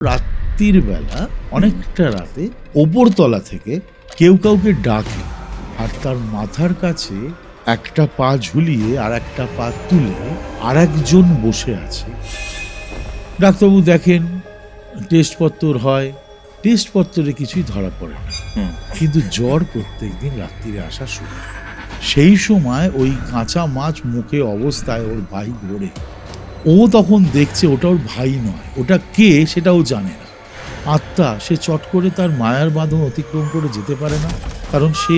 রাত্রির বেলা অনেকটা রাতে ওপরতলা থেকে কেউ কাউকে ডাকে, আর তার মাথার কাছে একটা পা ঝুলিয়ে আর একটা পা তুলে আর একজন বসে আছে। ডাক্তারবাবু দেখেন, টেস্টপত্র হয়, টেস্টপত্রে কিছুই ধরা পড়ে না, কিন্তু জ্বর প্রত্যেকদিন রাত্রিরে আসা শুরু। সেই সময় ওই কাঁচা মাছ মুখে অবস্থায় ওর ভাই ঘোরে। ও তখন দেখছে ওটা ওর ভাই নয়, ওটা কে সেটাও জানে না। আত্মা, সে চট করে তার মায়ার বাঁধন অতিক্রম করে যেতে পারে না, কারণ সে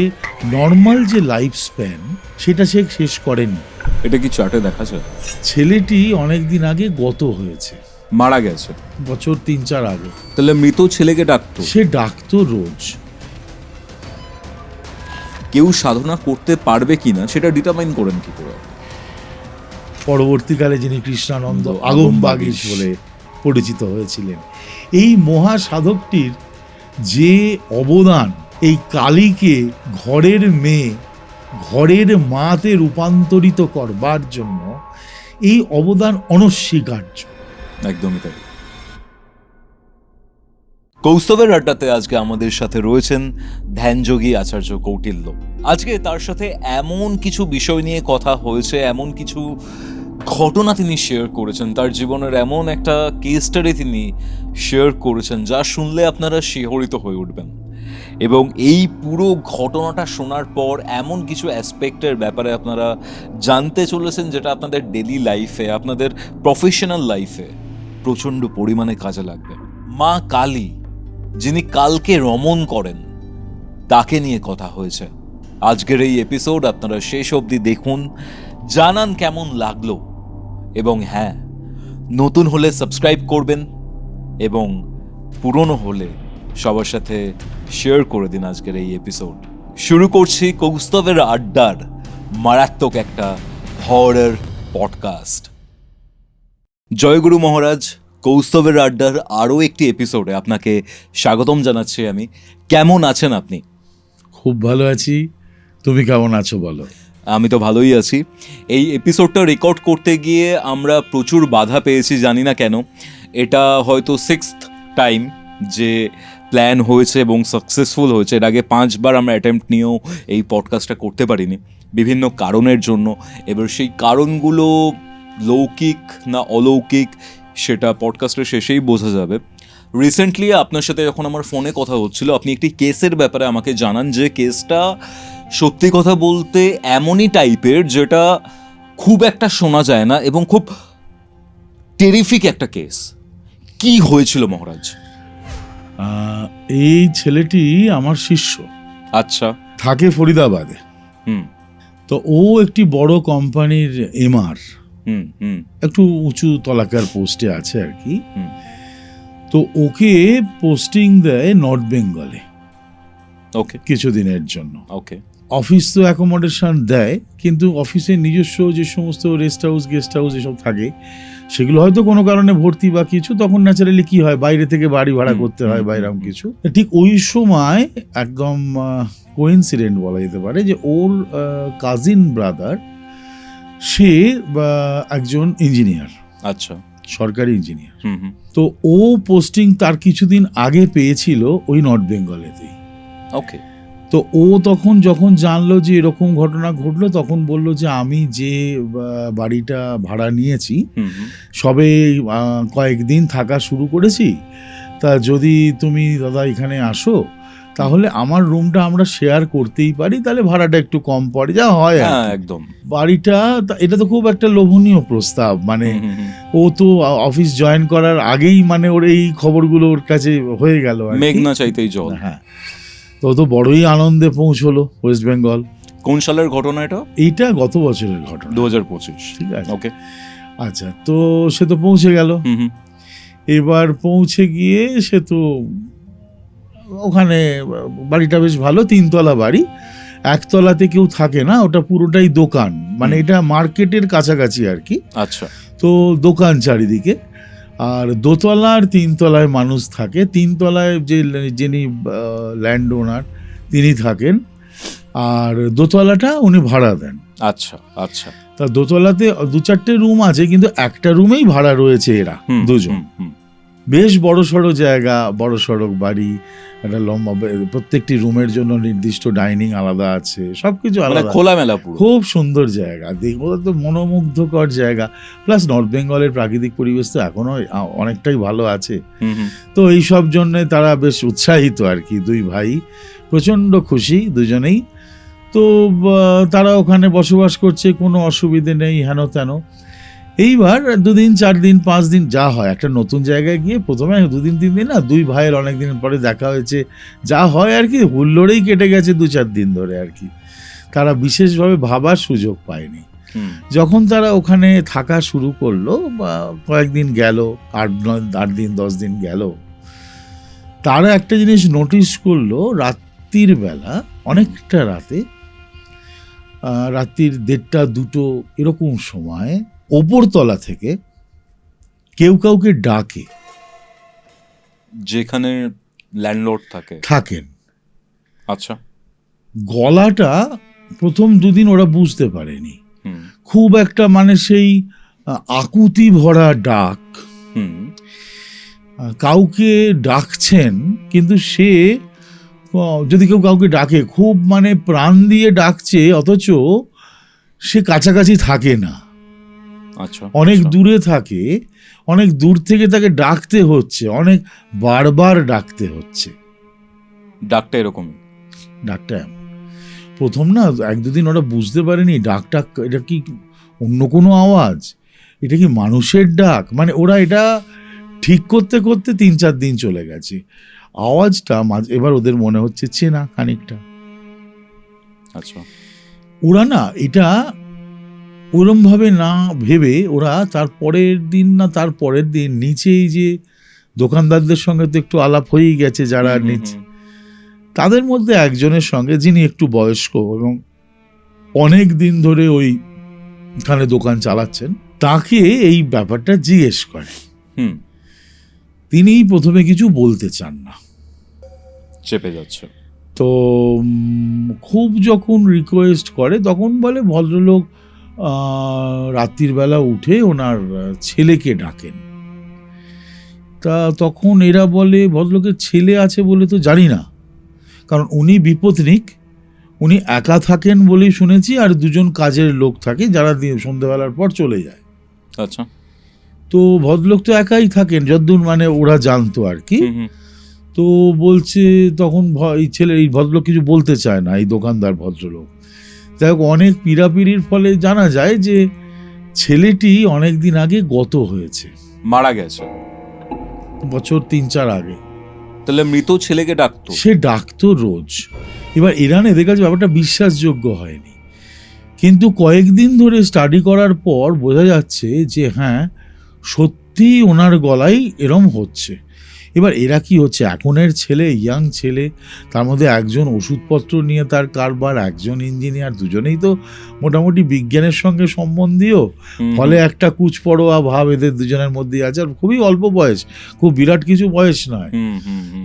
নর্মাল যে লাইফ স্প্যান সেটা সে শেষ করেনি। এটা কি চার্টে দেখা যায়? ছেলেটি অনেকদিন আগে গত হয়েছে, মারা গেছে বছর 3-4 আগে। তাহলে মৃত ছেলেকে ডাকতো? সে ডাকতো রোজ। কেউ সাধনা করতে পারবে কিনা সেটা ডিটারমাইন করেন কি করে? পরবর্তীকালে যিনি কৃষ্ণানন্দ আগমবাগীশ বলে পরিচিত হয়েছিলেন, এই মহা সাধকটির যে অবদান এই কালীকে ঘরের মেয়ে, ঘরের মাতে রূপান্তরিত করবার জন্য, এই অবদান অনস্বীকার্য। একদমই তাই। কৌস্তবের আড্ডাতে আজকে আমাদের সাথে রয়েছেন ধ্যানযোগী আচার্য কৌটিল্য। আজকে তার সাথে এমন কিছু বিষয় নিয়ে কথা হয়েছে, এমন কিছু ঘটনা তিনি শেয়ার করেছেন, তার জীবনের এমন একটা কেস স্টাডি তিনি শেয়ার করেছেন যা শুনলে আপনারা শিহরিত হয়ে উঠবেন। এবং এই পুরো ঘটনাটা শোনার পর এমন কিছু অ্যাসপেক্টের ব্যাপারে আপনারা জানতে চলেছেন যেটা আপনাদের ডেলি লাইফে, আপনাদের প্রফেশনাল লাইফে প্রচণ্ড পরিমাণে কাজে লাগবে। মা কালী, যিনি কালকে রমণ করেন, তাকে নিয়ে কথা হয়েছে। আজকের এই এপিসোড আপনারা শেষ অবধি দেখুন, জানান কেমন লাগলো, এবং হ্যাঁ, নতুন হলে সাবস্ক্রাইব করবেন এবং পুরনো হলে সবার সাথে শেয়ার করে দিন আজকের এই এপিসোড। শুরু করছি কৌস্তবের আড্ডার মারাত্মক একটা হরর পডকাস্ট। জয়গুরু মহারাজ, কৌস্তবের আড্ডার আরও একটি এপিসোডে আপনাকে স্বাগতম জানাচ্ছি আমি। কেমন আছেন আপনি? খুব ভালো আছি, তুমি কেমন আছো বলো? আমি তো ভালোই আছি। এই এপিসোডটা রেকর্ড করতে গিয়ে আমরা প্রচুর বাধা পেয়েছি, জানি না কেন। এটা হয়তো 6th টাইম যে প্ল্যান হয়েছে এবং সাকসেসফুল হয়েছে। এর আগে 5বার আমরা অ্যাটেম্প্ট নিয়েও এই পডকাস্টটা করতে পারিনি বিভিন্ন কারণের জন্য। এবার সেই কারণগুলো লৌকিক না অলৌকিক সেটা পডকাস্টের শেষেই বোঝা যাবে। রিসেন্টলি আপনার সাথে যখন আমার ফোনে কথা হচ্ছিল, আপনি একটি কেসের ব্যাপারে আমাকে জানান যে কেসটা সত্যি কথা বলতে এমনই টাইপের যেটা খুব একটা শোনা যায় না এবং খুব টেরিফিক একটা কেস। কি হয়েছিল মহারাজ? এই ছেলেটি আমার শিষ্য। আচ্ছা। থাকে ফরিদাবাদে। তো ও একটি বড় কোম্পানির এমআর, একটু উঁচু তলাকার পোস্টে আছে আর কি। তো ওকে পোস্টিং দেয় নর্থ বেঙ্গলে, ওকে, কিছুদিনের জন্য। ওকে। অফিস তো অ্যাকোমোডেশন দেয়, কিন্তু অফিসের নিজস্ব যে সমস্ত রেস্ট হাউস, গেস্ট হাউস এসব থাকে, সেগুলো হয়তো কোনো কারণে ভর্তি বা কিছু, তখন ন্যাচারালি কি হয়, বাইরে থেকে বাড়ি ভাড়া করতে হয় বা এরকম কিছু। ঠিক ওই সময় একদম কোইন্সিডেন্ট বলা যেতে পারে যে ওর কাজিন ব্রাদার, সে একজন ইঞ্জিনিয়ার, আচ্ছা, সরকারি ইঞ্জিনিয়ার। তো ও পোস্টিং তার কিছুদিন আগে পেয়েছিল ওই নর্থ বেঙ্গলেতেই। ওকে। তো ও তখন যখন জানলো যে এরকম ঘটনা ঘটলো, তখন বলল যে আমি যে বাড়িটা ভাড়া নিয়েছি সবে কয়েকদিন থাকা শুরু করেছি, তা যদি তুমি দাদা এখানে আসো তাহলে আমার রুমটা আমরা শেয়ার করতেই পারি, তাহলে ভাড়াটা একটু কম পড়ে, যা হয় একদম। বাড়িটা, এটা তো খুব একটা লোভনীয় প্রস্তাব। মানে ও তো অফিস জয়েন করার আগেই মানে ওর এই খবরগুলো ওর কাছে হয়ে গেল, মেঘ না চাইতেই জল। হ্যাঁ, তো বড়ই আনন্দে পৌঁছলো ওয়েস্ট বেঙ্গল। কোন সালের ঘটনা এটা? এইটা গত বছরের ঘটনা, 2025। ঠিক আছে, ওকে। আচ্ছা, তো সে তো পৌঁছে গেল। এবার পৌঁছে গিয়ে সে তো ওখানে, বাড়িটা বেশ ভালো, 3তলা বাড়ি, 1তলাতে কেউ থাকে না, ওটা পুরোটাই দোকান, মানে এটা মার্কেটের কাছাকাছি আর কি। আচ্ছা। তো দোকান চারিদিকে, আর 2তলা আর 3তলায় মানুষ থাকে। 3তলায় যিনি ল্যান্ড ওনার তিনি থাকেন, আর 2তলাটা উনি ভাড়া দেন। আচ্ছা আচ্ছা। তা 2তলাতে 2-4টে রুম আছে, কিন্তু একটা রুমেই ভাড়া রয়েছে এরা দুজন। বেশ বড়সড় জায়গা, বড়সড় বাড়ি, একটা লম্বা প্রত্যেকটি রুমের জন্য নির্দিষ্ট ডাইনিং আলাদা আছে, সবকিছু মানে আলাদা, খোলামেলা পুরো। খুব সুন্দর জায়গা, দেখবো তো মনোমুগ্ধকর জায়গা। প্লাস নর্থ বেঙ্গলের প্রাকৃতিক পরিবেশ তো এখনো অনেকটাই ভালো আছে। হুম হুম। তো এই সব জন্যে তারা বেশ উৎসাহিত আর কি, দুই ভাই প্রচণ্ড খুশি দুজনেই। তো তারা ওখানে বসবাস করছে, কোনো অসুবিধে নেই হেন তেন। এইবার 2 দিন 4 দিন 5 দিন যা হয় একটা নতুন জায়গায় গিয়ে, প্রথমে 2 দিন 3 দিন না, দুই ভাইয়ের অনেক দিন পরে দেখা হয়েছে, যা হয় আর কি হুল্লোড়েই কেটে গেছে 2-4 দিন ধরে আর কি। তারা বিশেষভাবে ভাবার সুযোগ পায়নি। যখন তারা ওখানে থাকা শুরু করলো, বা কয়েকদিন গেল, 8 দিন 10 দিন গেল, তারা একটা জিনিস নোটিস করলো, রাত্রির বেলা অনেকটা রাতে, রাত্রির 1:30-2 এরকম সময় ওপরতলা থেকে কেউ কাউকে ডাকে, যেখানে ল্যান্ডলর্ড থাকেন। আচ্ছা, গলাটা প্রথম 2 দিন ওরা বুঝতে পারেনি, খুব একটা মানে সেই আকুতি ভরা ডাক, কাউকে ডাকছেন, কিন্তু সে যদি কেউ কাউকে ডাকে খুব মানে প্রাণ দিয়ে ডাকছে, অথচ সে কাছাকাছি থাকে না, আচ্ছা, অনেক দূরে থাকে, অনেক দূর থেকে তাকে ডাকতে হচ্ছে, অনেক বারবার ডাকতে হচ্ছে। ডাকটা এরকম, ডাকটা প্রথম না 1-2 দিন ওরা বুঝতে পারেনি ডাকটা এটা কি অন্য কোনো আওয়াজ, এটা কি মানুষের ডাক, মানে ওরা এটা ঠিক করতে করতে 3-4 দিন চলে গেছে। আওয়াজটা এবার ওদের মনে হচ্ছে চেনা খানিকটা। আচ্ছা, ওরা না এটা ওরমভাবে না ভেবে ওরা তারপরের দিন না তারপরের দিন নিচেই যে দোকানদারদের সঙ্গে তো একটু আলাপ হয়েই গেছে, যারা নিচে, তাদের মধ্যে একজনের সঙ্গে, যিনি একটু বয়স্ক এবং অনেক দিন ধরে ওইখানে দোকান চালাচ্ছেন, তাকে এই ব্যাপারটা জিজ্ঞেস করে। তিনি প্রথমে কিছু বলতে চান না, চেপে যাচ্ছে। তো খুব যখন রিকোয়েস্ট করে তখন বলে ভদ্রলোক রাত্রির বেলা উঠে ওনার ছেলেকে ডাকেন। তা তখন এরা বলে ভদ্রলোকের ছেলে আছে বলে তো জানি না, কারণ উনি বিপত্নিক, উনি একা থাকেন বলেই শুনেছি, আর 2জন কাজের লোক থাকে যারা সন্ধ্যেবেলার পর চলে যায়। আচ্ছা, তো ভদ্রলোক তো একাই থাকেন যতদূর মানে ওরা জানতো আর কি। তো বলছে তখন এই ভদ্রলোক কিছু বলতে চায় না, এই দোকানদার ভদ্রলোক। যাই হোক, অনেক পীড়াপিড়ির ফলে জানা যায় যে ছেলেটি অনেক দিন আগে গত হয়েছে, মারা গেছে, বছর 3-4 আগে। তাহলে মৃত ছেলেকে ডাকতো, সে ডাকতো রোজ। এবার এরা না এদের কাছে ব্যাপারটা বিশ্বাসযোগ্য হয়নি, কিন্তু কয়েকদিন ধরে স্টাডি করার পর বোঝা যাচ্ছে যে হ্যাঁ সত্যি ওনার গলায় এরম হচ্ছে। এবার এরা কি হচ্ছে, এখনের ছেলে, ইয়াং ছেলে, তার মধ্যে একজন ওষুধপত্র নিয়ে তার কারবার, একজন ইঞ্জিনিয়ার, দুজনেই তো মোটামুটি বিজ্ঞানের সঙ্গে সম্বন্ধীয়, ফলে একটা কুচপড়োয়া ভাব এদের দুজনের মধ্যে আছে, আর খুবই অল্প বয়স, খুব বিরাট কিছু বয়স নয়।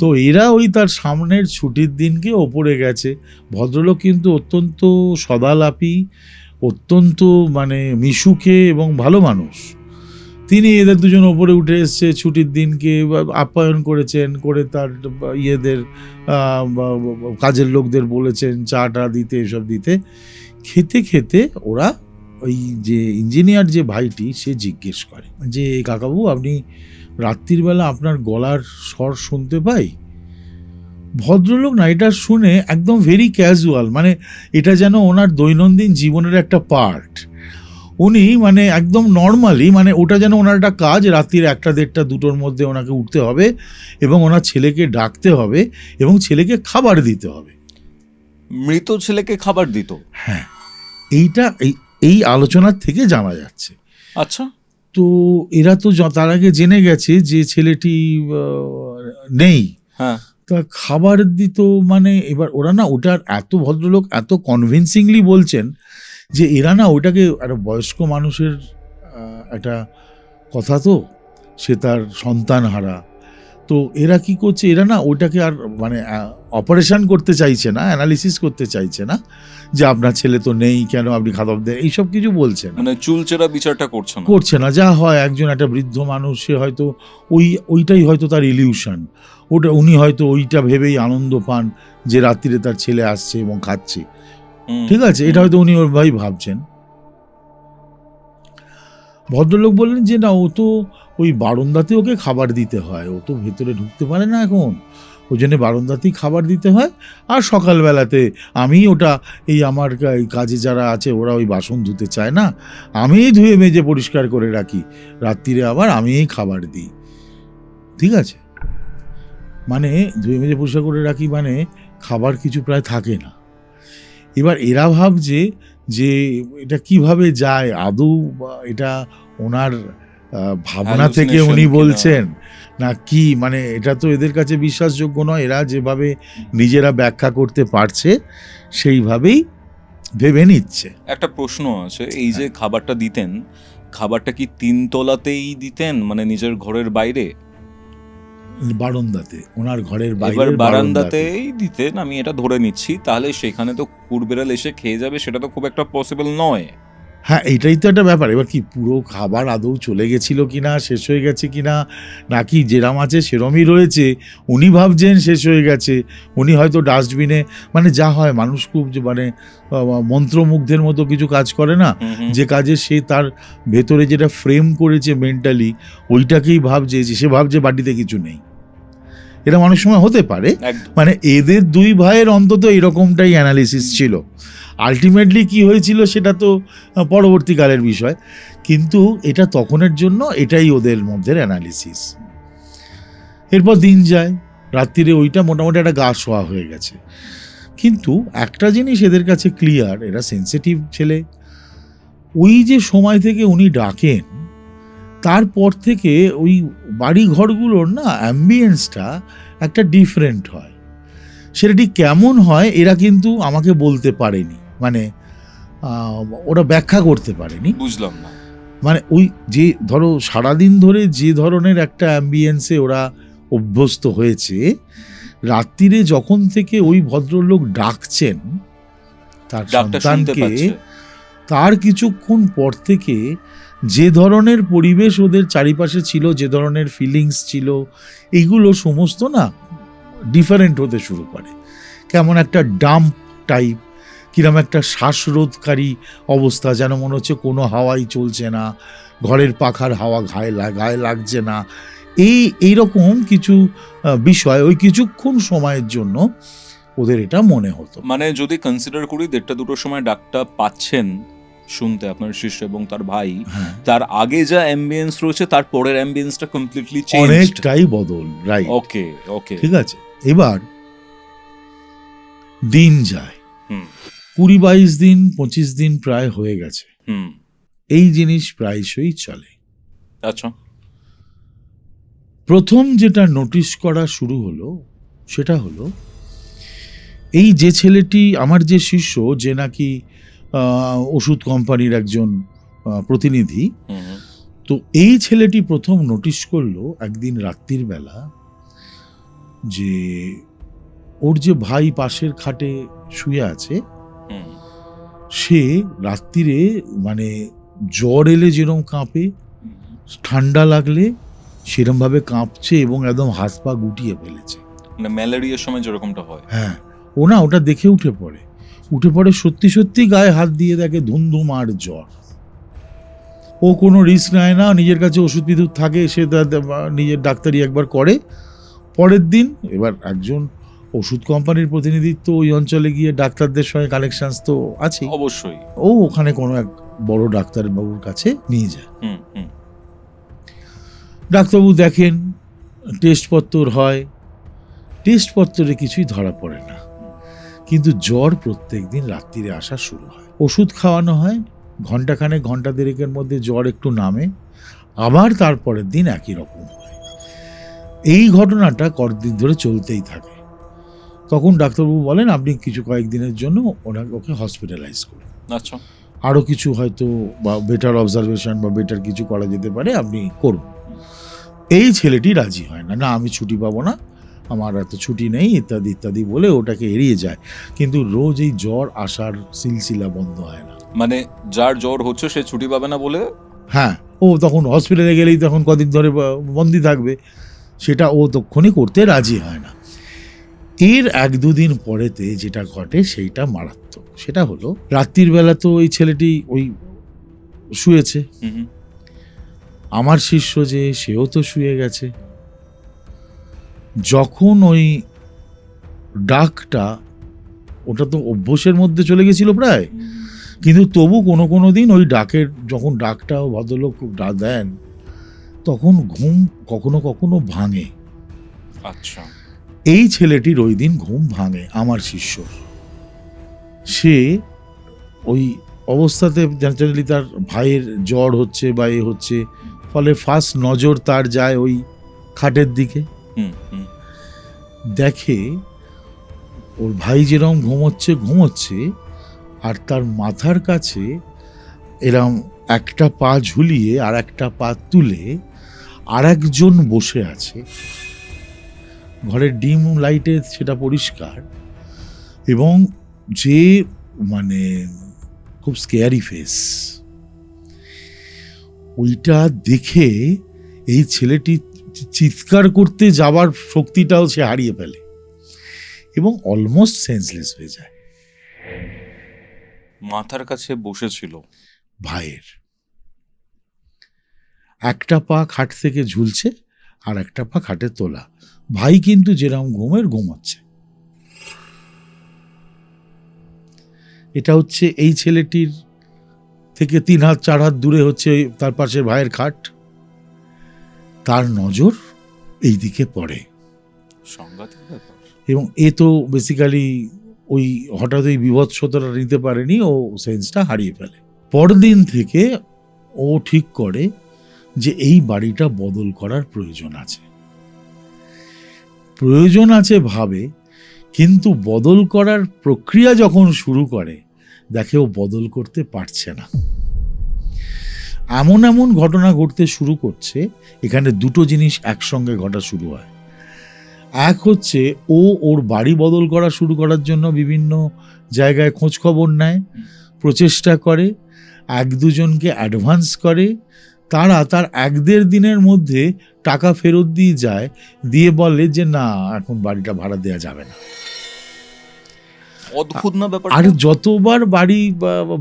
তো এরা তার সামনের ছুটির দিনকে ওপরে গেছে। ভদ্রলোক কিন্তু অত্যন্ত সদালাপী, অত্যন্ত মানে মিশুকে এবং ভালো মানুষ। তিনি এদের দুজন ওপরে উঠে এসছে, ছুটির দিনকে আপ্যায়ন করেছেন, করে তার ইয়েদের কাজের লোকদের বলেছেন চা দিতে, এসব দিতে। খেতে খেতে ওরা ওই যে ইঞ্জিনিয়ার যে ভাইটি, সে জিজ্ঞেস করে যে কাকাবু, আপনি রাত্রির বেলা আপনার গলার স্বর শুনতে পাই? ভদ্রলোক না এটা শুনে একদম ভেরি ক্যাজুয়াল, মানে এটা যেন ওনার দৈনন্দিন জীবনের একটা পার্ট। উনি মানে একদম নর্মালি, মানে ওটা যেন ওনার একটা কাজ, রাত্রির 1-1:30-2টোর মধ্যে ওনাকে উঠতে হবে এবং ওনার ছেলেকে ডাকতে হবে এবং ছেলেকে খাবার দিতে হবে। মৃত ছেলেকে খাবার দিত? হ্যাঁ, এইটা এই আলোচনার থেকে জানা যাচ্ছে। আচ্ছা, তো এরা তো তার আগে জেনে গেছে যে ছেলেটি নেই, হ্যাঁ, তা খাবার দিত মানে। এবার ওরা না ওটার এত ভদ্রলোক এত কনভিন্সিংলি বলছেন যে এরা না ওটাকে একটা বয়স্ক মানুষের একটা কথা, তো সে তার সন্তান হারা, তো এরা কি করছে, এরা না ওইটাকে আর মানে অপারেশন করতে চাইছে না, অ্যানালিসিস করতে চাইছে না যে আপনার ছেলে তো নেই, কেন আপনি খাতাব দেন, এইসব কিছু বলছে না, মানে চুলচেরা বিচারটা করছে না। যা হয় একজন একটা বৃদ্ধ মানুষ, সে হয়তো ওইটাই হয়তো তার ইলিউশন, উনি হয়তো ওইটা ভেবেই আনন্দ পান যে রাত্রিরে তার ছেলে আসছে এবং খাচ্ছে, ঠিক আছে, এটা হয়তো উনি ওর ভাই ভাবছেন। ভদ্রলোক বললেন যে না, ও তো ওই বারান্দাতে ওকে খাবার দিতে হয়, ও তো ভেতরে ঢুকতে পারে না এখন, ওই জন্য বারান্দাতেই খাবার দিতে হয়, আর সকালবেলাতে আমি ওটা এই আমার কাজে যারা আছে ওরা ওই বাসন ধুতে চায় না, আমিই ধুয়ে মেজে পরিষ্কার করে রাখি, রাত্রিরে আবার আমিই খাবার দিই, ঠিক আছে, মানে ধুয়ে মেজে পরিষ্কার করে রাখি মানে খাবার কিছু প্রায় থাকে না। এবার এরা ভাবছে যে এটা কিভাবে যায়, আদৌ এটা ওনার ভাবনা থেকে উনি বলছেন না কি, মানে এটা তো এদের কাছে বিশ্বাসযোগ্য নয়, এরা যেভাবে নিজেরা ব্যাখ্যা করতে পারছে সেইভাবেই ভেবে নিচ্ছে। একটা প্রশ্ন আছে, এই যে খাবারটা দিতেন, খাবারটা কি 3 তলাতেই দিতেন, মানে নিজের ঘরের বাইরে? বারান্দাতে, ওনার ঘরের বাইরে বারান্দাতেই দিতেন আমি এটা ধরে নিচ্ছি, তাহলে সেখানে তো কুড়বেড়াল এসে খেয়ে যাবে, সেটা তো খুব একটা পসিবল নয়। হ্যাঁ, এইটাই তো একটা ব্যাপার। এবার কি পুরো খাবার আদৌ চলে গেছিল কিনা, শেষ হয়ে গেছে কিনা, নাকি যেরাম আছে সেরমই রয়েছে, উনি ভাবছেন শেষ হয়ে গেছে, উনি হয়তো ডাস্টবিনে, মানে যা হয় মানুষ খুব যে মানে মন্ত্রমুগ্ধের মতো কিছু কাজ করে না, যে কাজে সে তার ভেতরে যেটা ফ্রেম করেছে মেন্টালি, ওইটাকেই ভাবছে, যে সে ভাবছে বাড়িতে কিছু নেই। এটা অনেক সময় হতে পারে, মানে এদের দুই ভাইয়ের অন্তত এরকমটাই অ্যানালিসিস ছিল। আলটিমেটলি কি হয়েছিল সেটা তো পরবর্তীকালের বিষয়, কিন্তু এটা তখনের জন্য এটাই ওদের মধ্যে অ্যানালিসিস। এরপর দিন যায়, রাত্রিরে ওইটা মোটামুটি একটা গা শোয়া হয়ে গেছে, কিন্তু একটা জিনিস এদের কাছে ক্লিয়ার, এরা সেন্সিটিভ ছেলে, ওই যে সময় থেকে উনি ডাকেন তারপর থেকে ওই বাড়ি ঘরগুলোর না অ্যাম্বিয়েন্সটা একটা ডিফারেন্ট হয়। সেটা ঠিক কেমন হয় এরা কিন্তু আমাকে বলতে পারেনি, মানে ওরা ব্যাখ্যা করতে পারেনি। বুঝলাম না, মানে ওই যে ধরো সারাদিন ধরে যে ধরনের একটা অ্যাম্বিয়েন্সে ওরা অভ্যস্ত হয়েছে, রাত্রিরে যখন থেকে ওই ভদ্রলোক ডাকছেন তার সন্তানকে, তার কিছুক্ষণ পর থেকে যে ধরনের পরিবেশ ওদের চারিপাশে ছিল, যে ধরনের ফিলিংস ছিল, এগুলো সমস্ত না ডিফারেন্ট হতে শুরু করে। কেমন একটা ডাম্প টাইপ, কিরম একটা শ্বাসরোধকারী অবস্থা, যেন মনে হচ্ছে কোনো হাওয়াই চলছে না, ঘরের পাখার হাওয়া গায়ে লাগছে না, এইরকম কিছু বিষয় ওই কিছুক্ষণ সময়ের জন্য ওদের এটা মনে হতো। মানে যদি কনসিডার করি 1:30-2টোর সময় ডাকটা পাচ্ছেন শুনতে আপনার শিষ্য এবং তার ভাই, তার আগে যা অ্যাম্বিয়েন্স রয়েছে তার পরের অ্যাম্বিয়েন্সটা কমপ্লিটলি চেঞ্জ, অনেকটাই বদল, রাইট? ওকে ওকে, ঠিক আছে। এবার দিন যায়, 20-22 দিন 25 দিন প্রায় হয়ে গেছে, এই জিনিস প্রায়শই চলে। আচ্ছা, প্রথম যেটা নোটিশ করা শুরু হলো সেটা হলো এই যে ছেলেটি আমার যে শিষ্য, যে নাকি ওষুধ কোম্পানির একজন প্রতিনিধি, তো এই ছেলেটি প্রথম নোটিশ করলো একদিন রাত্রির বেলা যে ওর যে ভাই পাশের খাটে শুয়ে আছে, সে রাত্রিরে মানে জ্বর এলে যেরকম কাঁপে, ঠান্ডা লাগলে সেরকম ভাবে কাঁপছে এবং একদম হাত পা গুটিয়ে ফেলেছে, মানে ম্যালেরিয়ার সময় যেরকমটা হয়। হ্যাঁ, ও না ওটা দেখে উঠে পড়ে সত্যি সত্যি গায়ে হাত দিয়ে দেখে ধুমধুম আর জ্বর। ও কোনো রিস্ক নেয় না, নিজের কাছে ওষুধ বিদ্যুৎ থাকে, সে নিজের ডাক্তারি একবার করে। পরের দিন এবার একজন ওষুধ কোম্পানির প্রতিনিধিত্ব ওই অঞ্চলে গিয়ে ডাক্তারদের সঙ্গে কানেকশন তো আছে অবশ্যই, ও ওখানে কোনো এক বড় ডাক্তারবাবুর কাছে নিয়ে যায়। ডাক্তারবাবু দেখেন, টেস্টপত্র হয়, টেস্টপত্রে কিছুই ধরা পড়ে না, কিন্তু জ্বর প্রত্যেক দিন রাত্রিরে আসা শুরু হয়। ওষুধ খাওয়ানো হয়, ঘন্টাখানেক ঘন্টা দেড়েকের মধ্যে জ্বর একটু নামে, আবার তারপরের দিন একই রকম হয়। এই ঘটনাটা কয়েকদিন ধরে চলতেই থাকে। তখন ডাক্তারবাবু বলেন আপনি কিছু কয়েকদিনের জন্য ওকে হসপিটালাইজ করুন, আচ্ছা, আরও কিছু হয়তো বা বেটার অবজারভেশন বা বেটার কিছু করা যেতে পারে, আপনি করুন। এই ছেলেটি রাজি হয় না, না আমি ছুটি পাবো না, আমার এত ছুটি নেই ইত্যাদি ইত্যাদি বলে ওটাকে এড়িয়ে যায়। কিন্তু রোজ এই জ্বর আসার সিলসিলা বন্ধ হয় না। মানে যার জ্বর হচ্ছে সে ছুটি পাবে না বলে? হ্যাঁ, ও তখন হসপিটালে গেলেই তখন কদিন ধরে বন্দি থাকবে, সেটা ও তখনই করতে রাজি হয় না। এর 1-2 দিন পরেতে যেটা ঘটে সেইটা মারাত্মক। সেটা হলো রাত্রির বেলা তো ওই ছেলেটি ওই শুয়েছে, আমার শিষ্য যে সেও তো শুয়ে গেছে। যখন ওই ডাকটা, ওটা তো অভ্যাসের মধ্যে চলে গেছিল প্রায়, কিন্তু তবু কোনো কোনো দিন ওই ডাকের, যখন ডাকটা ভদ্রলোক দেন তখন ঘুম কখনো কখনো ভাঙে। আচ্ছা। এই ছেলেটির ওই দিন ঘুম ভাঙে, আমার শিষ্য। সে ওই অবস্থাতে ন্যাচারালি তার ভাইয়ের জ্বর হচ্ছে বা এ হচ্ছে, ফলে ফার্স্ট নজর তার যায় ওই খাটের দিকে। দেখে ওর ভাই যেরকম ঘুমোচ্ছে আর তার মাথার কাছে এরম একটা পা ঝুলিয়ে আর একটা পা তুলে আর একজন বসে আছে। ঘরের ডিম লাইটে সেটা পরিষ্কার, এবং যে মানে খুব স্কেয়ারি ফেস। ওইটা দেখে এই ছেলেটি চিৎকার করতে যাবার শক্তিটাও সে হারিয়ে ফেলে এবং অলমোস্ট সেন্সলেস হয়ে যায়। মাথার কাছে বসেছিল ভাইয়ের একটা পা খাট থেকে ঝুলছে আর একটা পা খাটে তোলা। ভাই কিন্তু যেরকম ঘুমাচ্ছে। এটা হচ্ছে এই ছেলেটির থেকে 3 হাত 4 হাত দূরে হচ্ছে তার পাশে ভাইয়ের খাট। তার নজর এই দিকে পড়ে, সাংঘাতিক ব্যাপার। এবং এ তো বেসিক্যালি ওই হঠাৎ ওই বিভৎসতাটা নিতে পারেনি, ও সেন্সটা হারিয়ে ফেলে। পরদিন থেকে ও ঠিক করে যে এই বাড়িটা বদল করার প্রয়োজন আছে ভাবে, কিন্তু বদল করার প্রক্রিয়া যখন শুরু করে দেখে ও বদল করতে পারছে না। এমন এমন ঘটনা ঘটতে শুরু করছে, এখানে দুটো জিনিস একসঙ্গে ঘটা শুরু হয়। এক হচ্ছে ওর বাড়ি বদল করা শুরু করার জন্য বিভিন্ন জায়গায় খোঁজ খবর নেয়, প্রচেষ্টা করে, 1-2 জনকে অ্যাডভান্স করে। তারা তার 1-1.5 দিনের মধ্যে টাকা ফেরত দিয়ে যায়, দিয়ে বলে যে না এখন বাড়িটা ভাড়া দেওয়া যাবে না। অদ্ভুত না ব্যাপার। আর যতবার বাড়ি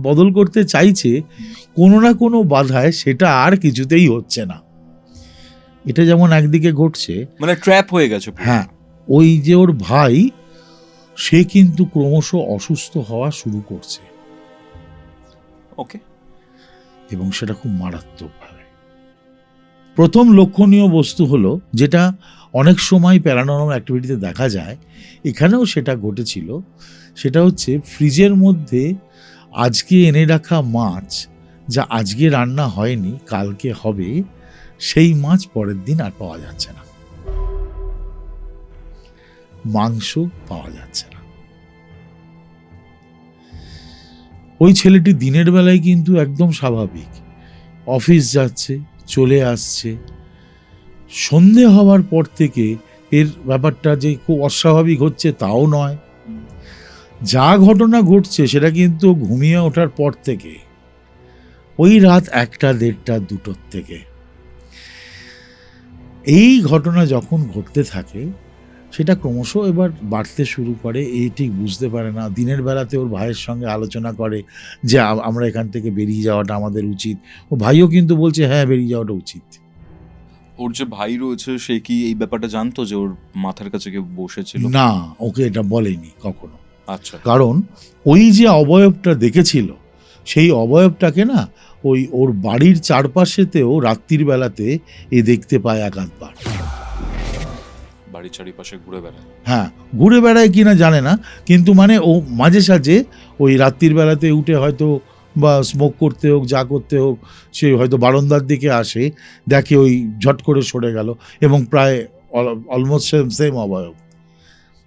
বদল করতে চাইছে কোনো না কোনো বাধায় সেটা আর কিছুতেই হচ্ছে না। এটা যেমন একদিকে ঘটছে, মানে ট্র্যাপ হয়ে গেছে। হ্যাঁ, ওই যে ওর ভাই সে কিন্তু ক্রমশ অসুস্থ হওয়া শুরু করছে। ওকে। এবং সেটা খুব মারাত্মকভাবে। প্রথম লক্ষণীয় বস্তু হলো, যেটা অনেক সময় প্যারানর্মাল অ্যাক্টিভিটিতে দেখা যায়, এখানেও সেটা ঘটেছিল, সেটা হচ্ছে ফ্রিজের মধ্যে আজকে এনে রাখা মাছ, যা আজকে রান্না হয়নি কালকে হবে, সেই মাছ পরের দিন আর পাওয়া যাচ্ছে না, মাংস পাওয়া যাচ্ছে না। ওই ছেলেটি দিনের বেলায় কিন্তু একদম স্বাভাবিক, অফিস যাচ্ছে, চলে আসছে। সন্ধে হওয়ার পর থেকে এর ব্যাপারটা যে খুব অস্বাভাবিক হচ্ছে তাও নয়। যা ঘটনা ঘটছে সেটা কিন্তু ঘুমিয়ে ওঠার পর থেকে, ওই রাত 1টা, 1:30, 2টোর থেকে। এই ঘটনা যখন ঘটতে থাকে সেটা ক্রমশ এবার বাড়তে শুরু করে। এই ঠিক বুঝতে পারে না। দিনের বেলাতে ওর ভাইয়ের সঙ্গে আলোচনা করে যে আমরা এখান থেকে বেরিয়ে যাওয়াটা আমাদের উচিত। ও ভাইও কিন্তু বলছে হ্যাঁ বেরিয়ে যাওয়াটা উচিত। ওর যে ভাই রয়েছে সে কি এই ব্যাপারটা জানতো যে ওর মাথার কাছে কেউ বসেছিল? না, ওকে এটা বলেনি কখনো। আচ্ছা। কারণ ওই যে অবয়বটা দেখেছিল, সেই অবয়বটাকে না ওই ওর বাড়ির চারপাশেতেও রাত্রির বেলাতে এ দেখতে পায় 1-8 বার। বাড়ির চারিপাশে ঘুরে বেড়ায়? হ্যাঁ, ঘুরে বেড়ায় কিনা জানে না, কিন্তু মানে ও মাঝে সাঝে ওই রাত্রির বেলাতে উঠে হয়তো বা স্মোক করতে হোক, যা করতে হোক, সে হয়তো বারান্দার দিকে আসে, দেখে ওই ঝট করে সরে গেল, এবং প্রায় অলমোস্ট সেম অবয়ব।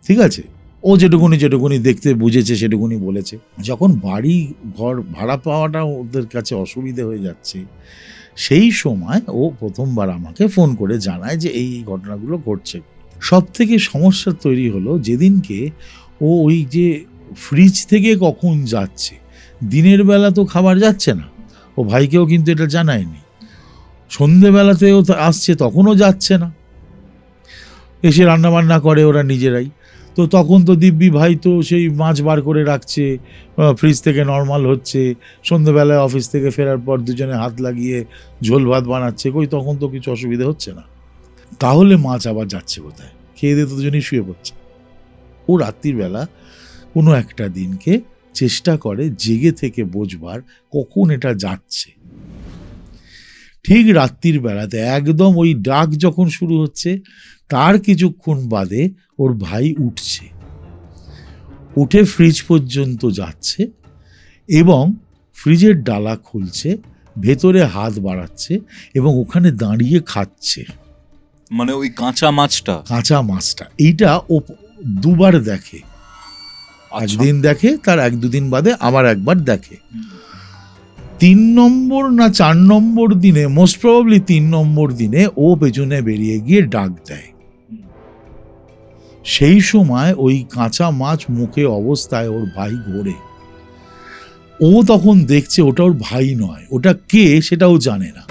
ঠিক আছে, ও যেটুকুনি দেখতে বুঝেছে সেটুকুনি বলেছে। যখন বাড়ি ঘর ভাড়া পাওয়াটা ওদের কাছে অসুবিধে হয়ে যাচ্ছে, সেই সময় ও প্রথমবার আমাকে ফোন করে জানায় যে এই এই ঘটনাগুলো ঘটছে। সব থেকে সমস্যা তৈরি হলো যেদিনকে ও ওই যে ফ্রিজ থেকে কখন যাচ্ছে, দিনের বেলা তো খাবার যাচ্ছে না, ও ভাইকেও কিন্তু এটা জানায়নি, সন্ধেবেলাতেও আসছে তখনও যাচ্ছে না, এসে রান্নাবান্না করে ওরা নিজেরাই। তো তখন তো দিব্যি ভাই তো সেই মাছ বার করে রাখছে, ফ্রিজ থেকে নর্মাল হচ্ছে, সন্ধেবেলায় অফিস থেকে ফেরার পর দুজনে হাত লাগিয়ে ঝোল ভাত বানাচ্ছে, কই তখন তো কিছু অসুবিধা হচ্ছে না। তাহলে মাছ আবার যাচ্ছে কোথায়? খেয়ে দিয়ে তো দুজনেই শুয়ে পড়ছে। ও রাত্রির বেলা কোনো একটা দিনকে চেষ্টা করে জেগে থেকে বোঝবার কখন এটা যাচ্ছে। ঠিক রাত্রির বেলাতে একদম ওই ডাক যখন শুরু হচ্ছে তার কিছুক্ষণ বাদে ওর ভাই উঠছে, উঠে ফ্রিজ পর্যন্ত যাচ্ছে এবং ফ্রিজের ডালা খুলছে, ভেতরে হাত বাড়াচ্ছে এবং ওখানে দাঁড়িয়ে খাচ্ছে মানে ওই কাঁচা মাছটা? কাঁচা মাছটা। এইটা ও দুবার দেখে, একদিন দেখে, তার 1-2 দিন বাদে আবার একবার দেখে। 3 নম্বর না 4 নম্বর দিনে, মোস্ট প্রবাবলি 3 নম্বর দিনে ও পেছনে বেরিয়ে গিয়ে ডাক দেয়। সেই সময় ওই কাঁচা মাছ মুখে অবস্থায় ওর ভাই ঘোরে। ও তখন দেখছে ওটা ওর ভাই নয়, ওটা কে সেটাও জানে না।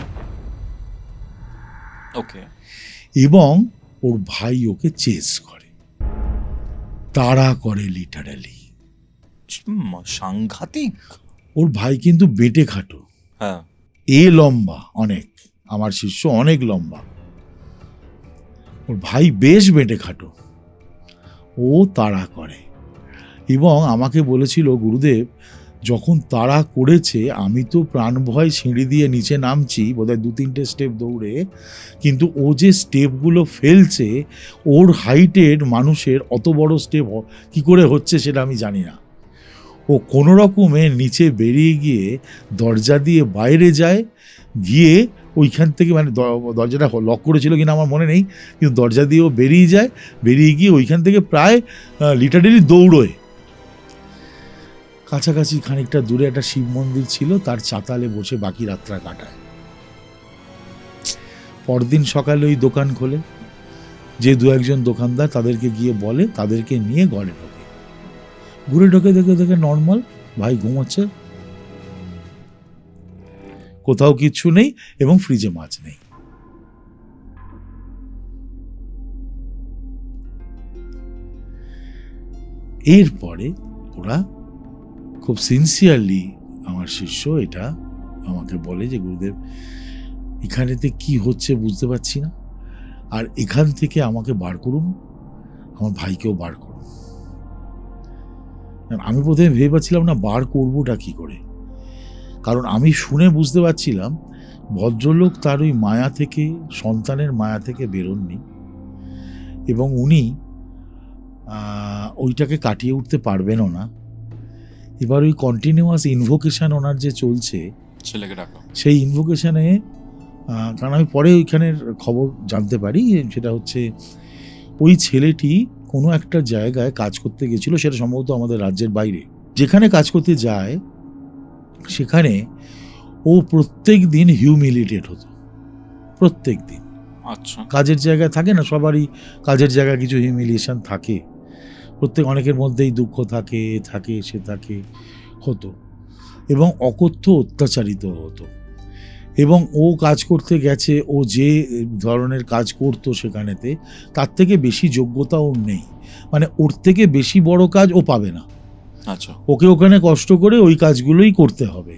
ওকে। এবং ওর ভাই ওকে চেস করে, তাড়া করে, লিটারালি। সাংঘাতিক। ওর ভাই কিন্তু বেটে খাটো, হ্যাঁ, এ লম্বা অনেক, আমার শিষ্য অনেক লম্বা, ওর ভাই বেশ বেটে খাটো। ও তাড়া করে এবং আমাকে বলেছিল, গুরুদেব যখন তাড়া করেছে আমি তো প্রাণ ভয় সিঁড়ি দিয়ে নিচে নামছি, বোধহয় 2-3টে স্টেপ দৌড়ে, কিন্তু ও যে স্টেপগুলো ফেলছে, ওর হাইটের মানুষের অত বড় স্টেপ কি করে হচ্ছে সেটা আমি জানি না। ও কোনো রকমে নিচে বেরিয়ে গিয়ে দরজা দিয়ে বাইরে যায়, গিয়ে ওইখান থেকে, মানে দরজাটা লক করেছিল কিনা আমার মনে নেই, কিন্তু দরজা দিয়ে ও বেরিয়ে যায়, বেরিয়ে গিয়ে ওইখান থেকে প্রায় লিটারেলি দৌড়োয়। কাছাকাছি খানিকটা দূরে একটা শিব মন্দির ছিল, তার চাতালে বসে বাকি রাতটা কাটায়। পরদিন সকালে ওই দোকান খোলে, যে 2-1জন দোকানদার তাদেরকে গিয়ে বলে, তাদেরকে নিয়ে ঘরে ঢোকে, ঘুরে ঢোকে, দেখে নর্মাল, ভাই ঘুমাচ্ছে, কোথাও কিচ্ছু নেই এবং ফ্রিজে মাছ নেই। এরপরে ওরা খুব সিনসিয়ারলি, আমার শিষ্য এটা আমাকে বলে যে গুরুদেব এখানেতে কি হচ্ছে বুঝতে পারছি না, আর এখান থেকে আমাকে বার করুন, আমার ভাইকেও বার করুন। আমি প্রথমে ভেবে পাচ্ছিলাম না বার করবোটা কি করে, কারণ আমি শুনে বুঝতে পারছিলাম ভদ্রলোক তার ওই মায়া থেকে, সন্তানের মায়া থেকে বেরোননি এবং উনি ওইটাকে কাটিয়ে উঠতে পারবেনও না। এবার ওই কন্টিনিউয়াস ইনভোকেশন ওনার যে চলছে, ছেলেকে ডাকা, সেই ইনভোকেশনে, কারণ আমি পরে ওইখানের খবর জানতে পারি, সেটা হচ্ছে ওই ছেলেটি কোনো একটা জায়গায় কাজ করতে গেছিল, সেটা সম্ভবত আমাদের রাজ্যের বাইরে। যেখানে কাজ করতে যায় সেখানে ও প্রত্যেক দিন হিউমিলিটেড হতো, প্রত্যেক দিন। আচ্ছা। কাজের জায়গায় থাকে না, সবারই কাজের জায়গায় কিছু হিউমিলিয়েশন থাকে, অনেকের মধ্যেই দুঃখ থাকে, সে থাকে, হতো, এবং অকথ্য অত্যাচারিত হতো। এবং ও কাজ করতে গেছে, ও যে ধরনের কাজ করতো সেখানেতে, তার থেকে বেশি যোগ্যতা ওর নেই, মানে ওর থেকে বেশি বড় কাজ ও পাবে না। আচ্ছা। ওকে ওখানে কষ্ট করে ওই কাজগুলোই করতে হবে।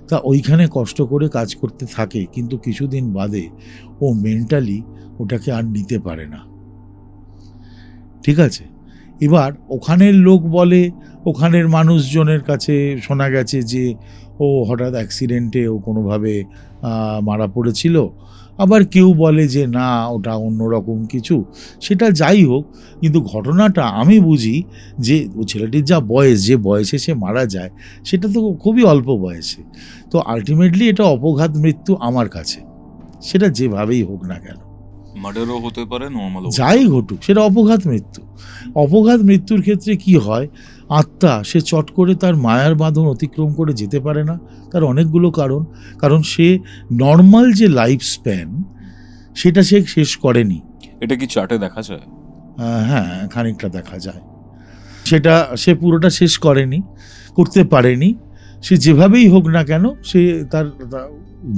তা ওইখানে কষ্ট করে কাজ করতে থাকে, কিন্তু কিছুদিন বাদে ও মেন্টালি ওটাকে আর নিতে পারে না। ঠিক আছে, এবার ওখানের লোক বলে, ওখানের মানুষজনের কাছে শোনা গেছে যে ও হঠাৎ অ্যাক্সিডেন্টে ও কোনোভাবে মারা পড়েছিল, আবার কেউ বলে যে না ওটা অন্যরকম কিছু। সেটা যাই হোক, কিন্তু ঘটনাটা আমি বুঝি যে ও ছেলেটির যা বয়স, যে বয়সে সে মারা যায়, সেটা তো খুবই অল্প বয়সে। তো আলটিমেটলি এটা অপঘাত মৃত্যু আমার কাছে, সেটা যেভাবেই হোক না কেন, মার্ডারও হতে পারে, নর্মাল যাই ঘটুক, সেটা অপঘাত মৃত্যু। অপঘাত মৃত্যুর ক্ষেত্রে কি হয়, আত্মা সে চট করে তার মায়ার বাঁধন অতিক্রম করে যেতে পারে না। তার অনেকগুলো কারণ সে নর্মাল যে লাইফ স্প্যান সেটা সে শেষ করেনি। এটা কি চার্টে দেখা যায়? হ্যাঁ, খানিকটা দেখা যায়। সেটা সে পুরোটা শেষ করেনি, করতে পারেনি। সে যেভাবেই হোক না কেন সে তার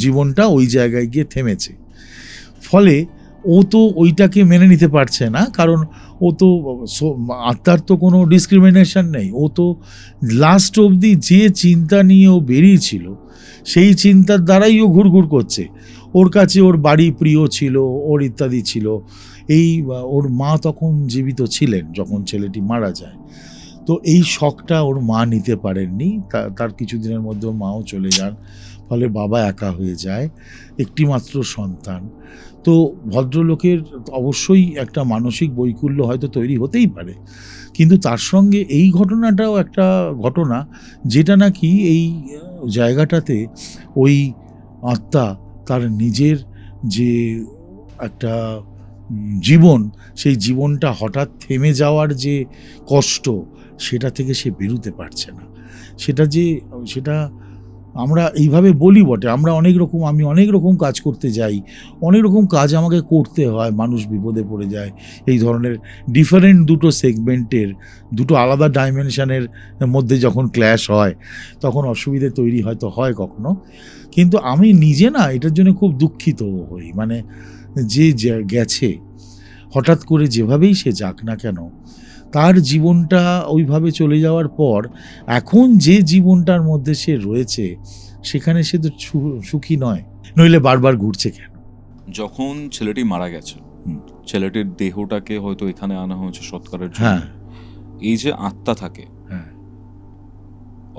জীবনটা ওই জায়গায় গিয়ে থেমেছে। ফলে ও তো ওইটাকে মেনে নিতে পারছে না, কারণ ও তো আত্মার তো কোনো ডিসক্রিমিনেশন নেই। ও তো লাস্ট অবধি যে চিন্তা নিয়ে ও বেরিয়েছিল সেই চিন্তার দ্বারাই ও ঘুরঘুর করছে। ওর কাছে ওর বাড়ি প্রিয় ছিল, ওর ইত্যাদি ছিল। ওর মা তখন জীবিত ছিলেন যখন ছেলেটি মারা যায়। তো এই শখটা ওর মা নিতে পারেননি। তার কিছুদিনের মধ্যে ওর মাও চলে যান, ফলে বাবা একা হয়ে যায়, একটি মাত্র সন্তান। তো ভদ্রলোকের অবশ্যই একটা মানসিক বৈকল্য হয়তো তৈরি হতেই পারে, কিন্তু তার সঙ্গে এই ঘটনাটাও একটা ঘটনা যেটা নাকি এই জায়গাটাতে ওই আত্মা তার নিজের যে একটা জীবন, সেই জীবনটা হঠাৎ থেমে যাওয়ার যে কষ্ট, সেটা থেকে সে বেরোতে পারছে না। সেটা আমরা এইভাবে বলি বটে, আমি অনেক রকম কাজ করতে যাই, অনেক রকম কাজ আমাকে করতে হয়, মানুষ বিপদে পড়ে যায়। এই ধরনের ডিফারেন্ট দুটো সেগমেন্টের, দুটো আলাদা ডাইমেনশনের মধ্যে যখন ক্ল্যাশ হয় তখন অসুবিধে তৈরি হয়তো হয় কখনো। কিন্তু আমি নিজে না এটার জন্য খুব দুঃখিত হই। মানে যে গেছে, হঠাৎ করে যেভাবেই সে যাক না কেন, তার জীবনটা ওইভাবে চলে যাওয়ার পর এখন যে জীবনটার মধ্যে সে রয়েছে সেখানে সে তো সুখী নয়, নইলে বারবার ঘুরছে কেন? যখন ছেলেটি মারা গেছে, ছেলেটির দেহটাকে হয়তো এখানে আনা হয়েছে সৎকারের জন্য। হ্যাঁ, এই যে আত্মা থাকে, হ্যাঁ,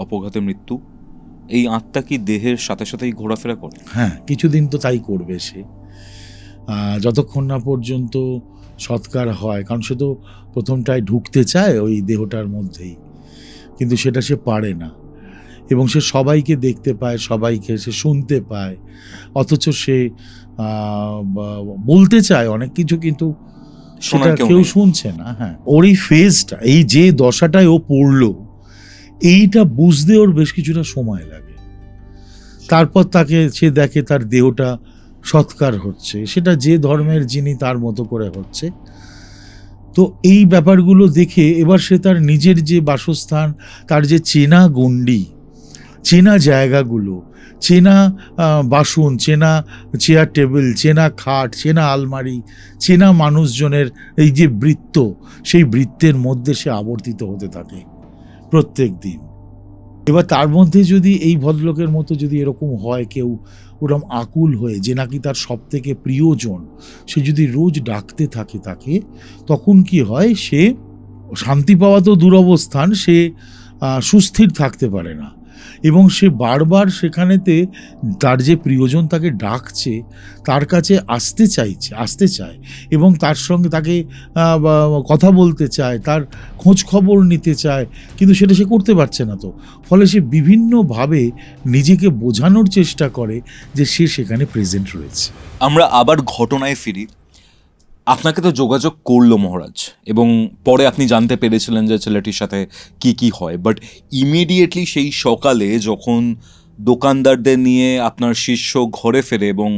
অপঘাতে মৃত্যু, এই আত্মা কি দেহের সাথে সাথেই ঘোরাফেরা করে? হ্যাঁ, কিছুদিন তো তাই করবে সে, যতক্ষণ না পর্যন্ত সৎকার হয়। কারণ সে তো প্রথমটায় ঢুকতে চায় ওই দেহটার মধ্যেই, কিন্তু সেটা সে পারে না। এবং সে সবাইকে দেখতে পায়, সবাইকে সে শুনতে পায়, অথচ সে বলতে চায় অনেক কিছু, কিন্তু সেটা কেউ শুনছে না। হ্যাঁ, ওর এই ফেজটা, এই যে দশাটায় ও পড়লো, এইটা বুঝতে ওর বেশ কিছুটা সময় লাগে। তারপর সে দেখে তার দেহটা সৎকার হচ্ছে, সেটা যে ধর্মের যিনি তার মতো করে হচ্ছে। তো এই ব্যাপারগুলো দেখে এবার সে তার নিজের যে বাসস্থান, তার যে চেনা গণ্ডি, চেনা জায়গাগুলো, চেনা বাসন, চেনা চেয়ার টেবিল, চেনা খাট, চেনা আলমারি, চেনা মানুষজনের এই যে বৃত্ত, সেই বৃত্তের মধ্যে সে আবর্তিত হতে থাকে প্রত্যেক দিন। এবার তার মধ্যে যদি এই ভদ্রলোকের মতো যদি এরকম হয়, কেউ ওরকম আকুল হয়ে যে নাকি তার সব থেকে প্রিয়জন, সে যদি রোজ ডাকতে থাকে তাকে, তখন কি হয়, সে শান্তি পাওয়া তো দুরবস্থান, সে সুস্থির থাকতে পারে না। এবং সে বারবার সেখানেতে তার যে প্রিয়জন তাকে ডাকছে, তার কাছে আসতে চায় এবং তার সঙ্গে তাকে কথা বলতে চায়, তার খোঁজ খবর নিতে চায়, কিন্তু সেটা সে করতে পারছে না। তো ফলে সে বিভিন্নভাবে নিজেকে বোঝানোর চেষ্টা করে যে সে সেখানে প্রেজেন্ট রয়েছে। আমরা আবার ঘটনায় ফিরি। আপনাকে তো যোগাযোগ করলো মহারাজ, এবং পরে আপনি জানতে পেরেছিলেন যে ছেলেটির সাথে কি কি হয়, বাট ইমিডিয়েটলি সেই সকালে যখন দোকানদারদের নিয়ে আপনার শিষ্য ঘরে ফেরে এবং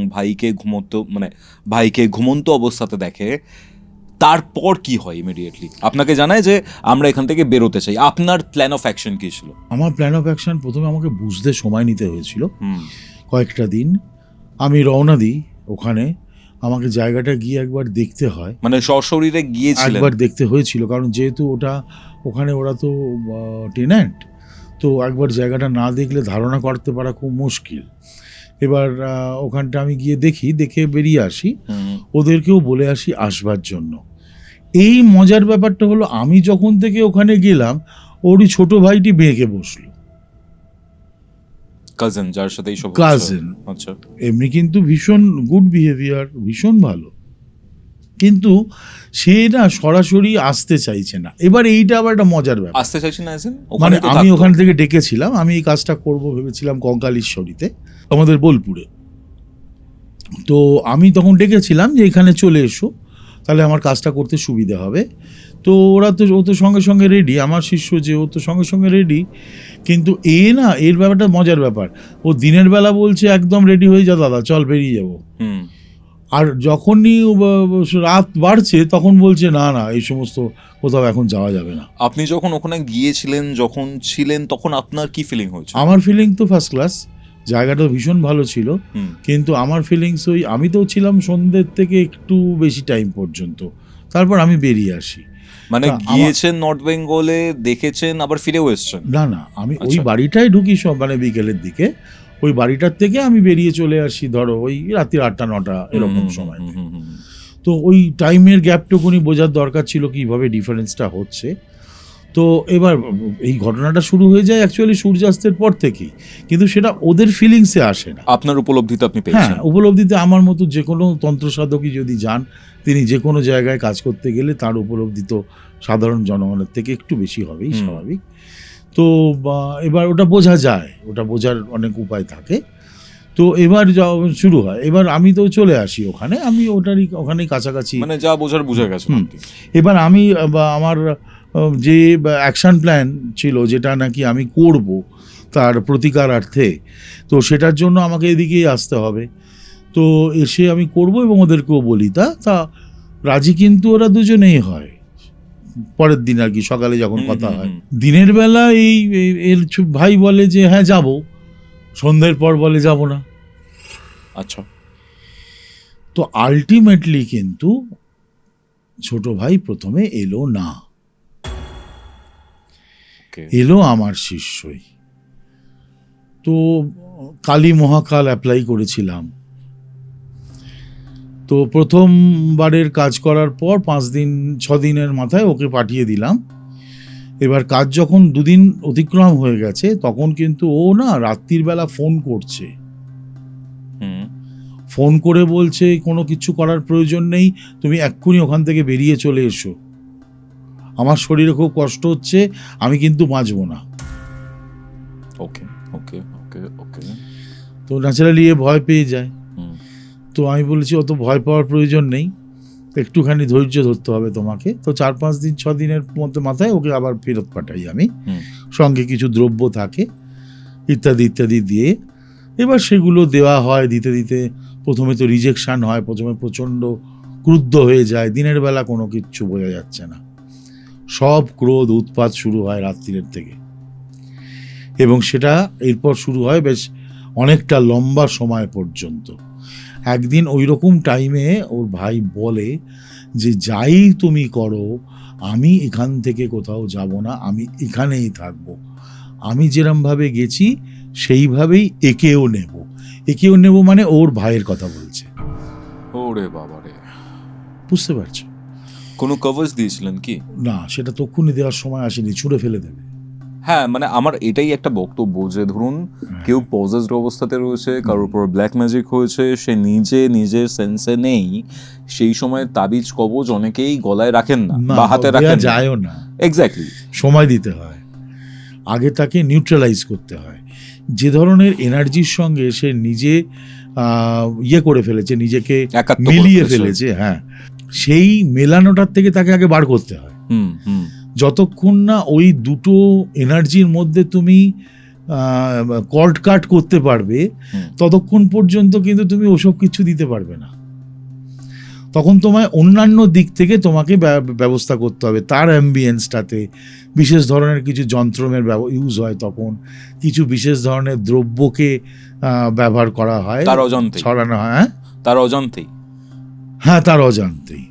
ভাইকে ঘুমন্ত অবস্থাতে দেখে, তারপর কি হয়? ইমিডিয়েটলি আপনাকে জানায় যে আমরা এখান থেকে বেরোতে চাই। আপনার প্ল্যান অফ অ্যাকশন কি ছিল? আমার প্ল্যান অফ অ্যাকশন, প্রথমে আমাকে বুঝতে সময় নিতে হয়েছিল কয়েকটা দিন। আমি রওনা দিই ওখানে, আমাকে জায়গাটা গিয়ে একবার দেখতে হয়, মানে সশরীরে গিয়েছিলেন? একবার দেখতে হয়েছিল, কারণ যেহেতু ওখানে ওরা তো টেন্যান্ট, তো একবার জায়গাটা না দেখলে ধারণা করতে পারা খুব মুশকিল। এবার ওখানটা আমি গিয়ে দেখে বেরিয়ে আসি, ওদেরকেও বলে আসি আসবার জন্য। এই মজার ব্যাপারটা হলো, আমি যখন থেকে ওখানে গেলাম, ওরই ছোট ভাইটি বেঁকে বসলো। কাজিন, যার সাথে কাজিন, আচ্ছা, এমনি কিন্তু ভীষণ গুড বিহেভিয়ার, ভীষণ ভালো, কিন্তু সে না সরাসরি আসতে চাইছে না। এবার এইটা আবার একটা মজার ব্যাপার। আসতে চাইছে না, মানে আমি ওখান থেকে ডেকেছিলাম, আমি এই কাজটা করব ভেবেছিলাম কঙ্কালীশ্বরীতে, আমাদের বোলপুরে। তো আমি তখন ডেকেছিলাম যে এখানে চলে এসো, তাহলে আমার কাজটা করতে সুবিধা হবে। তো ও তো সঙ্গে সঙ্গে রেডি, আমার শিষ্য যে ও তো সঙ্গে সঙ্গে রেডি। কিন্তু না এর ব্যাপারটা মজার ব্যাপার, ও দিনের বেলা বলছে একদম রেডি হয়ে যা দাদা, চল বেরিয়ে যাবো। আর যখনই রাত বাড়ছে তখন বলছে না না এই সমস্ত কোথাও এখন যাওয়া যাবে না। আপনি যখন ওখানে গিয়েছিলেন, যখন ছিলেন, তখন আপনার কি ফিলিং হয়েছে? আমার ফিলিং তো ফার্স্ট ক্লাস, জায়গাটা ভীষণ ভালো ছিল। কিন্তু আমার ফিলিংস ওই, আমি তো ছিলাম সন্ধ্যের থেকে একটু বেশি টাইম পর্যন্ত, তারপর আমি বেরিয়ে আসি। মানে গিয়েছেন নর্থ বেঙ্গলে, দেখেছেন, আবার ফিরেও এসেছেন? না না, আমি ওই বাড়িটায় ঢুকি সব মানে বিকেলের দিকে, ওই বাড়িটার থেকে আমি বেরিয়ে চলে আসি ধরো ওই রাত্রি 8টা-9টা এরকম সময়। তো ওই টাইমের গ্যাপটুকুনি বোঝার দরকার ছিল কীভাবে ডিফারেন্সটা হচ্ছে। তো এবার এই ঘটনাটা শুরু হয়ে যায় অ্যাকচুয়ালি সূর্যাস্তের পর থেকেই, কিন্তু সেটা ওদের ফিলিংসে আসে না। আপনার উপলব্ধিতে আপনি পেয়েছেন? হ্যাঁ, উপলব্ধিতে আমার মতো যে কোনো তন্ত্রসাধকই যদি যান, তিনি যে কোনো জায়গায় কাজ করতে গেলে তার উপলব্ধি তো সাধারণ জনগণের থেকে একটু বেশি হবেই, স্বাভাবিক। তো এবার ওটা বোঝা যায়, ওটা বোঝার অনেক উপায় থাকে। তো এবার শুরু হয়, এবার আমি তো চলে আসি ওখানে, আমি ওখানেই কাছাকাছি, মানে যা বোঝার বুঝে গেছে। এবার আমি আমার যে অ্যাকশন প্ল্যান ছিল যেটা নাকি আমি করব তার প্রতিকারার্থে, তো সেটার জন্য আমাকে এদিকেই আসতে হবে। তো এসে আমি করব এবং ওদেরকেও বলি, তা রাজি কিন্তু ওরা দুজনেই হয় পরের দিন আর কি, সকালে যখন কথা হয়। দিনের বেলা এর ভাই বলে যে হ্যাঁ যাব, সন্ধ্যের পর বলে যাব না। আচ্ছা। তো আলটিমেটলি কিন্তু ছোট ভাই প্রথমে এলো না, এলো আমার শিষ্যই। তো কালী মহাকাল অ্যাপ্লাই করেছিলাম। তো প্রথমবারের কাজ করার পর 5-6 দিনের মাথায় ওকে পাঠিয়ে দিলাম। এবার কাজ যখন 2 দিন অতিক্রম হয়ে গেছে তখন কিন্তু ও না রাত্রির বেলা ফোন করছে, ফোন করে বলছে কোনো কিছু করার প্রয়োজন নেই, তুমি এক্ষুনি ওখান থেকে বেরিয়ে চলে এসো, আমার শরীরে খুব কষ্ট হচ্ছে, আমি কিন্তু বাঁচব না। ওকে ওকে ওকে ওকে। তো ন্যাচারালি এ ভয় পেয়ে যায়। তো আমি বলেছি অত ভয় পাওয়ার প্রয়োজন নেই, একটুখানি ধৈর্য ধরতে হবে তোমাকে। তো 4-5 দিন 6 দিনের মধ্যে মাথায় ওকে আবার ফেরত পাঠাই আমি, সঙ্গে কিছু দ্রব্য থাকে ইত্যাদি ইত্যাদি দিয়ে। এবার সেগুলো দেওয়া হয়, দিতে দিতে প্রথমে তো রিজেকশান হয়, প্রথমে প্রচণ্ড ক্রুদ্ধ হয়ে যায়, দিনের বেলা কোনো কিচ্ছু বোঝা যাচ্ছে না, সব ক্রোধ উৎপাত শুরু হয় রাত্রির থেকে। এবং সেটা এরপর শুরু হয় বেশ অনেকটা লম্বা সময় পর্যন্ত। একদিন ওই রকম টাইমে ওর ভাই বলে যে যাই তুমি করো আমি এখান থেকে কোথাও যাব না, আমি এখানেই থাকব, আমি যেরমভাবে গেছি সেইভাবেই একেও নেব মানে ওর ভাইয়ের কথা বলছে। ওরে বাবা রে, বুঝতে পারছো? কোনো কভার্স দিয়েছিলেন কি? না, সেটা তক্ষুনি দেওয়ার সময় আসেনি, ছুঁড়ে ফেলে দেবে। হ্যাঁ, মানে আমার এটাই একটা বক্তব্য যে ধরুন কেউ পজেসড অবস্থাতে রয়েছে, কারোর উপর ব্ল্যাক ম্যাজিক হয়েছে, সে নিজের সেন্সে নেই, সেই সময় তাবিজ কবজ অনেকেই গলায় রাখেন না বা হাতে রাখেন যায়ও না। এক্স্যাক্টলি, সময় দিতে হয়, আগে তাকে নিউট্রালাইজ করতে হয়। যে ধরনের এনার্জির সঙ্গে সে নিজে করে ফেলেছে, নিজেকে মিলিয়ে ফেলেছে, হ্যাঁ, সেই মেলানোটার থেকে তাকে আগে বার করতে হয়। যতক্ষণ না ওই দুটো এনার্জির মধ্যে তুমি কর্ড কাট করতে পারবে ততক্ষণ পর্যন্ত কিন্তু তুমি ওসব কিছু দিতে পারবে না। তখন তোমায় অন্যান্য দিক থেকে তোমাকে ব্যবস্থা করতে হবে। তার অ্যাম্বিয়েন্সটাতে বিশেষ ধরনের কিছু যন্ত্রের ইউজ হয়, তখন কিছু বিশেষ ধরনের দ্রব্যকে ব্যবহার করা হয়, তার অজান্তেই ছড়ানো হয়, তার অজান্তেই, হ্যাঁ তার অজান্তেই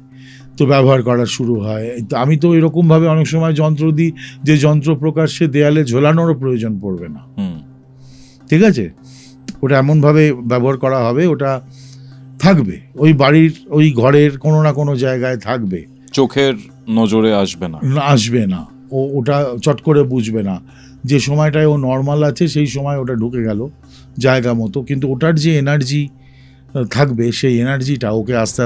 তো ব্যবহার করা শুরু হয়। আমি তো এরকমভাবে অনেক সময় যন্ত্র দিই যে যন্ত্র প্রকাশ্যে দেয়ালে ঝোলানোরও প্রয়োজন পড়বে না, ঠিক আছে, ওটা এমনভাবে ব্যবহার করা হবে, ওটা থাকবে ওই বাড়ির ওই ঘরের কোনো না কোনো জায়গায় থাকবে, চোখের নজরে আসবে না, ওটা চট করে বুঝবে না। যে সময়টায় ও নর্মাল আছে সেই সময় ওটা ঢুকে গেল জায়গা মতো, কিন্তু ওটার যে এনার্জি থাকবে সেই এনার্জিটা ওকে আস্তে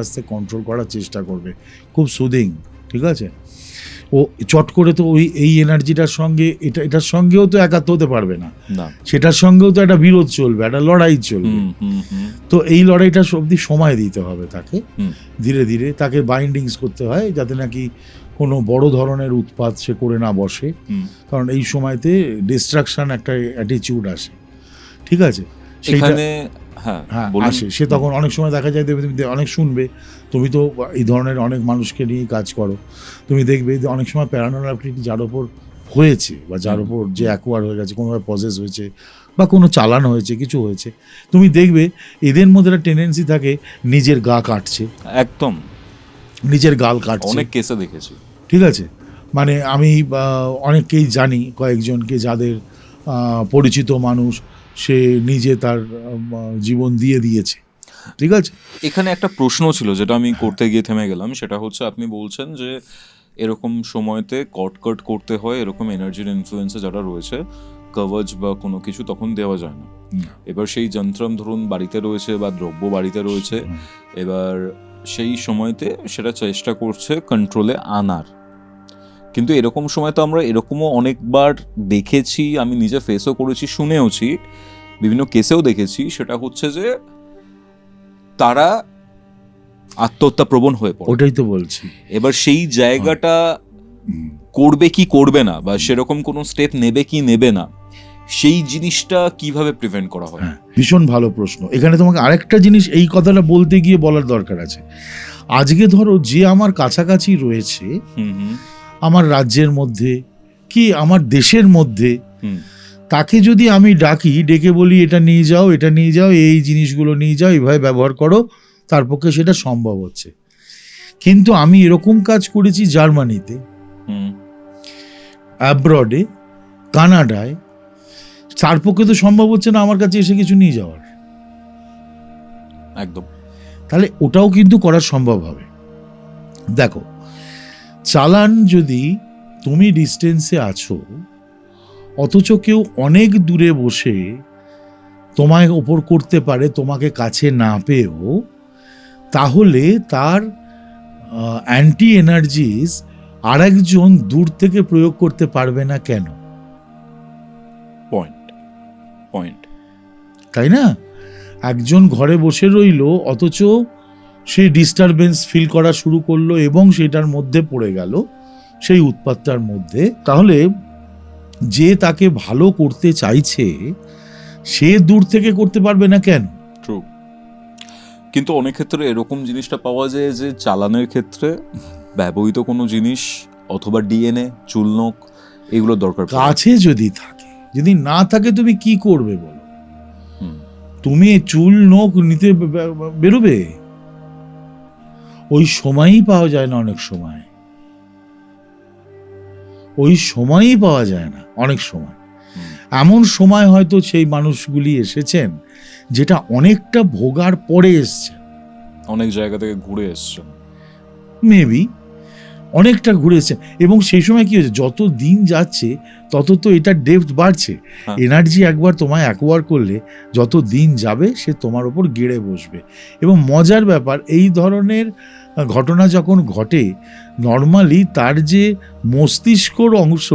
আস্তে কন্ট্রোল করার চেষ্টা করবে, খুব সুদিং, ঠিক আছে। ও চট করে তো এই এনার্জিটার সঙ্গে এটার সঙ্গেও তো একাত্ম হতে পারবে না, না। সেটার সঙ্গেও তো একটা বিরোধ চলবে, একটা লড়াই চলবে। তো এই লড়াইটা অবধি সময় দিতে হবে তাকে, ধীরে ধীরে তাকে বাইন্ডিংস করতে হয় যাতে নাকি কোনো বড় ধরনের উৎপাত সে করে না বসে, কারণ এই সময়তে ডিস্ট্রাকশন একটা অ্যাটিটিউড আসে, ঠিক আছে, সেখানে হ্যাঁ আসে। সে তখন অনেক সময় দেখা যায় তুমি অনেক শুনবে, তুমি তো এই ধরনের অনেক মানুষকে নিয়ে কাজ করো, তুমি দেখবে যে অনেক সময় প্যারানর্মাল অ্যাক্টিভিটি যার ওপর হয়েছে বা যার ওপর যে অ্যাকোয়ার হয়ে গেছে, কোনোভাবে পজেস হয়েছে বা কোনো চালান হয়েছে, কিছু হয়েছে, তুমি দেখবে এদের মধ্যে একটা টেন্ডেন্সি থাকে নিজের গা কাটছে, একদম নিজের গাল কাটছে, অনেক কেসে দেখেছি, ঠিক আছে। মানে আমি অনেককেই জানি, কয়েকজনকে যাদের পরিচিত মানুষ, সে নিজে তার জীবন দিয়ে দিয়েছে, ঠিক আছে। এখানে একটা প্রশ্ন ছিল যেটা আমি করতে গিয়ে থেমে গেলাম, সেটা হচ্ছে আপনি বলছেন যে এরকম সময়তে কট করতে হয়, এরকম এনার্জির ইনফ্লুয়েন্সে যারা রয়েছে, কবচ বা কোনো কিছু তখন দেওয়া যায় না। এবার সেই যন্ত্রম ধরুন বাড়িতে রয়েছে বা দ্রব্য বাড়িতে রয়েছে, এবার সেই সময়তে সেটা চেষ্টা করছে কন্ট্রোলে আনার, কিন্তু এরকম সময় তো আমরা এরকমও অনেকবার দেখেছি, আমি নিজে ফেসও করেছি, শুনেওছি, বিভিন্ন কেসেও দেখেছি, সেটা হচ্ছে যে তারা আত্মহত্যা প্রবণ হয়ে পড়ে। ওটাই তো বলছি। এবার সেই জায়গাটা করবে কি করবে না, বা সেরকম কোনো স্টেপ নেবে কি নেবে না, সেই জিনিসটা কিভাবে প্রিভেন্ট করা হয়? ভীষণ ভালো প্রশ্ন। এখানে তোমাকে আরেকটা জিনিস এই কথাটা বলতে গিয়ে বলার দরকার আছে। আজকে ধরো যে আমার কাছাকাছি রয়েছে, আমার রাজ্যের মধ্যে কি আমার দেশের মধ্যে, তাকে যদি আমি ডাকি, ডেকে বলি এটা নিয়ে যাও, এটা নিয়ে যাও, এই জিনিসগুলো নিয়ে যাও, এইভাবে ব্যবহার করো, তার পক্ষে সেটা সম্ভব হচ্ছে। কিন্তু আমি এরকম কাজ করেছি জার্মানিতে, অ্যাব্রডে, কানাডায়, তার পক্ষে তো সম্ভব হচ্ছে না আমার কাছে এসে কিছু নিয়ে যাওয়ার। একদম। তাহলে ওটাও কিন্তু করা সম্ভব হবে। দেখো, চালান যদি তুমি ডিস্টেন্সে আছো, অথচ কেউ অনেক দূরে বসে তোমায় ওপর করতে পারে তোমাকে কাছে না পেয়েও, তাহলে তার অ্যান্টি এনার্জিস আর একজন দূর থেকে প্রয়োগ করতে পারবে না কেন? পয়েন্ট, তাই না? একজন ঘরে বসে রইল, অথচ সে ডিস্টারবেন্স ফিল করা শুরু করলো এবং সেটার মধ্যে পড়ে গেল, সেই উৎপাতটার মধ্যে। তাহলে যে তাকে ভালো করতে চাইছে সে দূর থেকে করতে পারবে না কেন? ট্রু। কিন্তু অনেক ক্ষেত্রে এরকম জিনিসটা পাওয়া যায় যে চালানের ক্ষেত্রে ব্যবহৃত কোনো জিনিস অথবা ডিএনএ, চুলনখ, এগুলো দরকার কাছে যদি থাকে। যদি না থাকে তুমি কি করবে বলো? তুমি চুল নখ নিতে বেরোবে? ওই সময়ই পাওয়া যায় না, অনেক সময় ওই সময়ই পাওয়া যায় না। অনেক সময় এমন সময় হয়তো সেই মানুষগুলি এসেছেন যেটা অনেকটা ভোগার পরে এসছে, অনেক জায়গা থেকে ঘুরে এসছে, মেবি অনেকটা ঘুরে এসছে, এবং সেই সময় কি হয়েছে, যত দিন যাচ্ছে তত তো এটা ডেপথ বাড়ছে। এনার্জি একবার তোমায় অ্যাকোয়ার করলে যত দিন যাবে সে তোমার ওপর গেড়ে বসবে। এবং মজার ব্যাপার, এই ধরনের ঘটনা যখন ঘটে, নর্মালি তার যে মস্তিষ্কর অংশ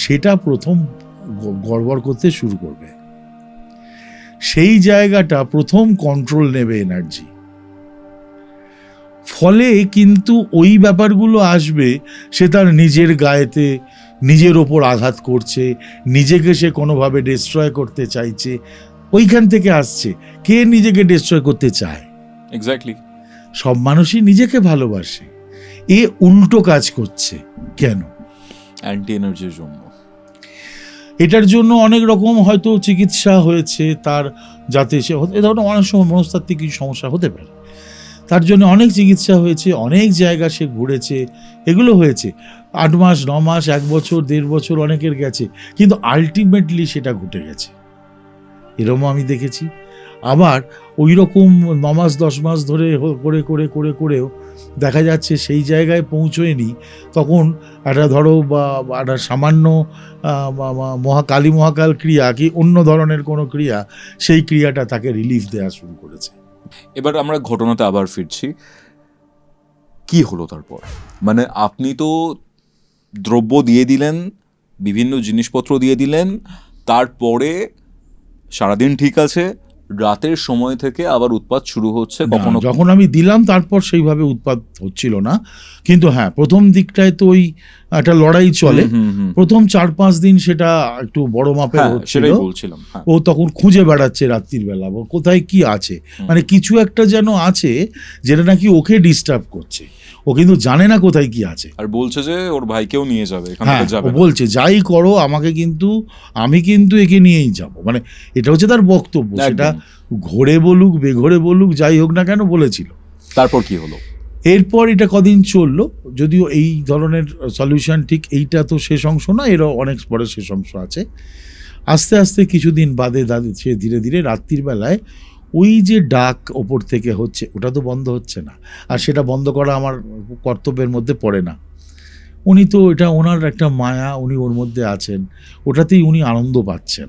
সেটা প্রথম গড়বড় করতে শুরু করবে, সেই জায়গাটা প্রথম কন্ট্রোল নেবে এনার্জি। ফলে কিন্তু ওই ব্যাপারগুলো আসবে, সে তার নিজের গায়েতে নিজের ওপর আঘাত করছে, নিজেকে সে কোনোভাবে ডিস্ট্রয় করতে চাইছে, ওইখান থেকে আসছে। কে নিজেকে ডিস্ট্রয় করতে চায়? এক্স্যাক্টলি, সব মানুষই নিজেকে ভালোবাসে। এ উল্টো কাজ করছে কেন? অ্যান্টি এনার্জির জন্য। এটার জন্য অনেক রকম হয়তো চিকিৎসা হয়েছে তার, যাতে সে এ ধরনের অনেক সময় মনস্তাত্ত্বিক কিছু সমস্যা হতে পারে, তার জন্য অনেক চিকিৎসা হয়েছে, অনেক জায়গা সে ঘুরেছে, এগুলো হয়েছে 8 মাস 9 মাস 1 বছর 1.5 বছর অনেকের গেছে, কিন্তু আলটিমেটলি সেটা ঘটে গেছে। এরকম আমি দেখেছি। আবার ওই রকম 9 মাস 10 মাস ধরে করে করে করে করেও দেখা যাচ্ছে সেই জায়গায় পৌঁছয়নি, তখন একটা ধরো বা একটা সামান্য মহাকাল ক্রিয়া কি অন্য ধরনের কোনো ক্রিয়া, সেই ক্রিয়াটা তাকে রিলিফ দেওয়া শুরু করেছে। এবার আমরা ঘটনাতে আবার ফিরছি, কি হলো তারপর? মানে আপনি তো দ্রব্য দিয়ে দিলেন, বিভিন্ন জিনিসপত্র দিয়ে দিলেন, তারপরে সারাদিন ঠিক আছে, রাতের সময় থেকে আবার উৎপাত শুরু হচ্ছে। কখনো যখন আমি দিলাম তারপর সেইভাবে উৎপাত হচ্ছিল না, কিন্তু হ্যাঁ প্রথম দিকটায় তো ওই একটা লড়াই চলে। প্রথম 4-5 দিন সেটা একটু বড় মাপের হ্যাঁ, হচ্ছিল। সেটাই বলছিলাম। হ্যাঁ, ও তখন খুঁজে বেড়াচ্ছে রাত্রির বেলা কোথায় কি আছে, মানে কিছু একটা যেন আছে যেটা নাকি ওকে ডিস্টার্ব করছে। ও কিন্তু জানে না কোথায় কি আছে। আর বলছে যে ওর ভাইকেও নিয়ে যাবে, এখান হ্যাঁ, থেকে যাবে ও না। বলছে যাই করো আমাকে, কিন্তু আমি কিন্তু একে নিয়েই যাব, মানে এটা হচ্ছে তার বক্তব্য। একদম। সেটা ঘোরে বলুক বেঘোরে বলুক যাই হোক না কেন বলেছিল। তারপর কি হলো? এরপর এটা কদিন চললো, যদিও এই ধরনের সলিউশন ঠিক এইটা তো শেষ অংশ না, এরও অনেক পরে শেষ অংশ আছে। আস্তে আস্তে কিছুদিন বাদে সে ধীরে ধীরে রাত্রির বেলায় ওই যে ডাক ওপর থেকে হচ্ছে ওটা তো বন্ধ হচ্ছে না, আর সেটা বন্ধ করা আমার কর্তব্যের মধ্যে পড়ে না। উনি তো এটা ওনার একটা মায়া, উনি ওর মধ্যে আছেন, ওটাতেই উনি আনন্দ পাচ্ছেন।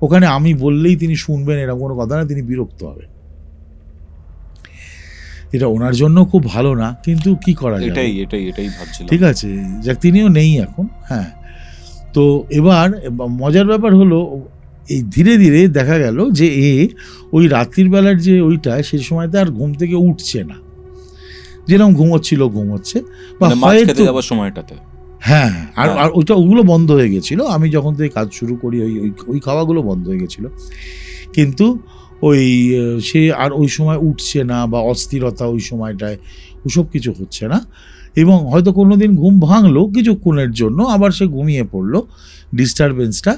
ওখানে আমি বললেই তিনি শুনবেন এরকম কোনো কথা না, তিনি বিরক্ত হবেন। এটা ওনার জন্য খুব ভালো না, কিন্তু কি করা যায়, এটাই ভাবছিলাম। ঠিক আছে, যাক তিনিও নেই এখন। হ্যাঁ, তো এবার মজার ব্যাপার হলো এই ধীরে ধীরে দেখা গেল যে ওই রাত্রির বেলার যে ওইটায় সেই সময়তে আর ঘুম থেকে উঠছে না, যেরকম ঘুমোচ্ছে বা মানে মাছ খেতে হয়তো যাওয়ার সময়টাতে। হ্যাঁ, আর ওগুলো বন্ধ হয়ে গেছিল। আমি যখন থেকে কাজ শুরু করি ওই খাওয়াগুলো বন্ধ হয়ে গেছিল, কিন্তু ওই সে আর ওই সময় উঠছে না বা অস্থিরতা ওই সময়টায় ওসব কিছু হচ্ছে না। এবং হয়তো কোনো দিন ঘুম ভাঙলো কিছুক্ষণের জন্য, আবার সে ঘুমিয়ে পড়লো, ডিস্টারবেন্সটা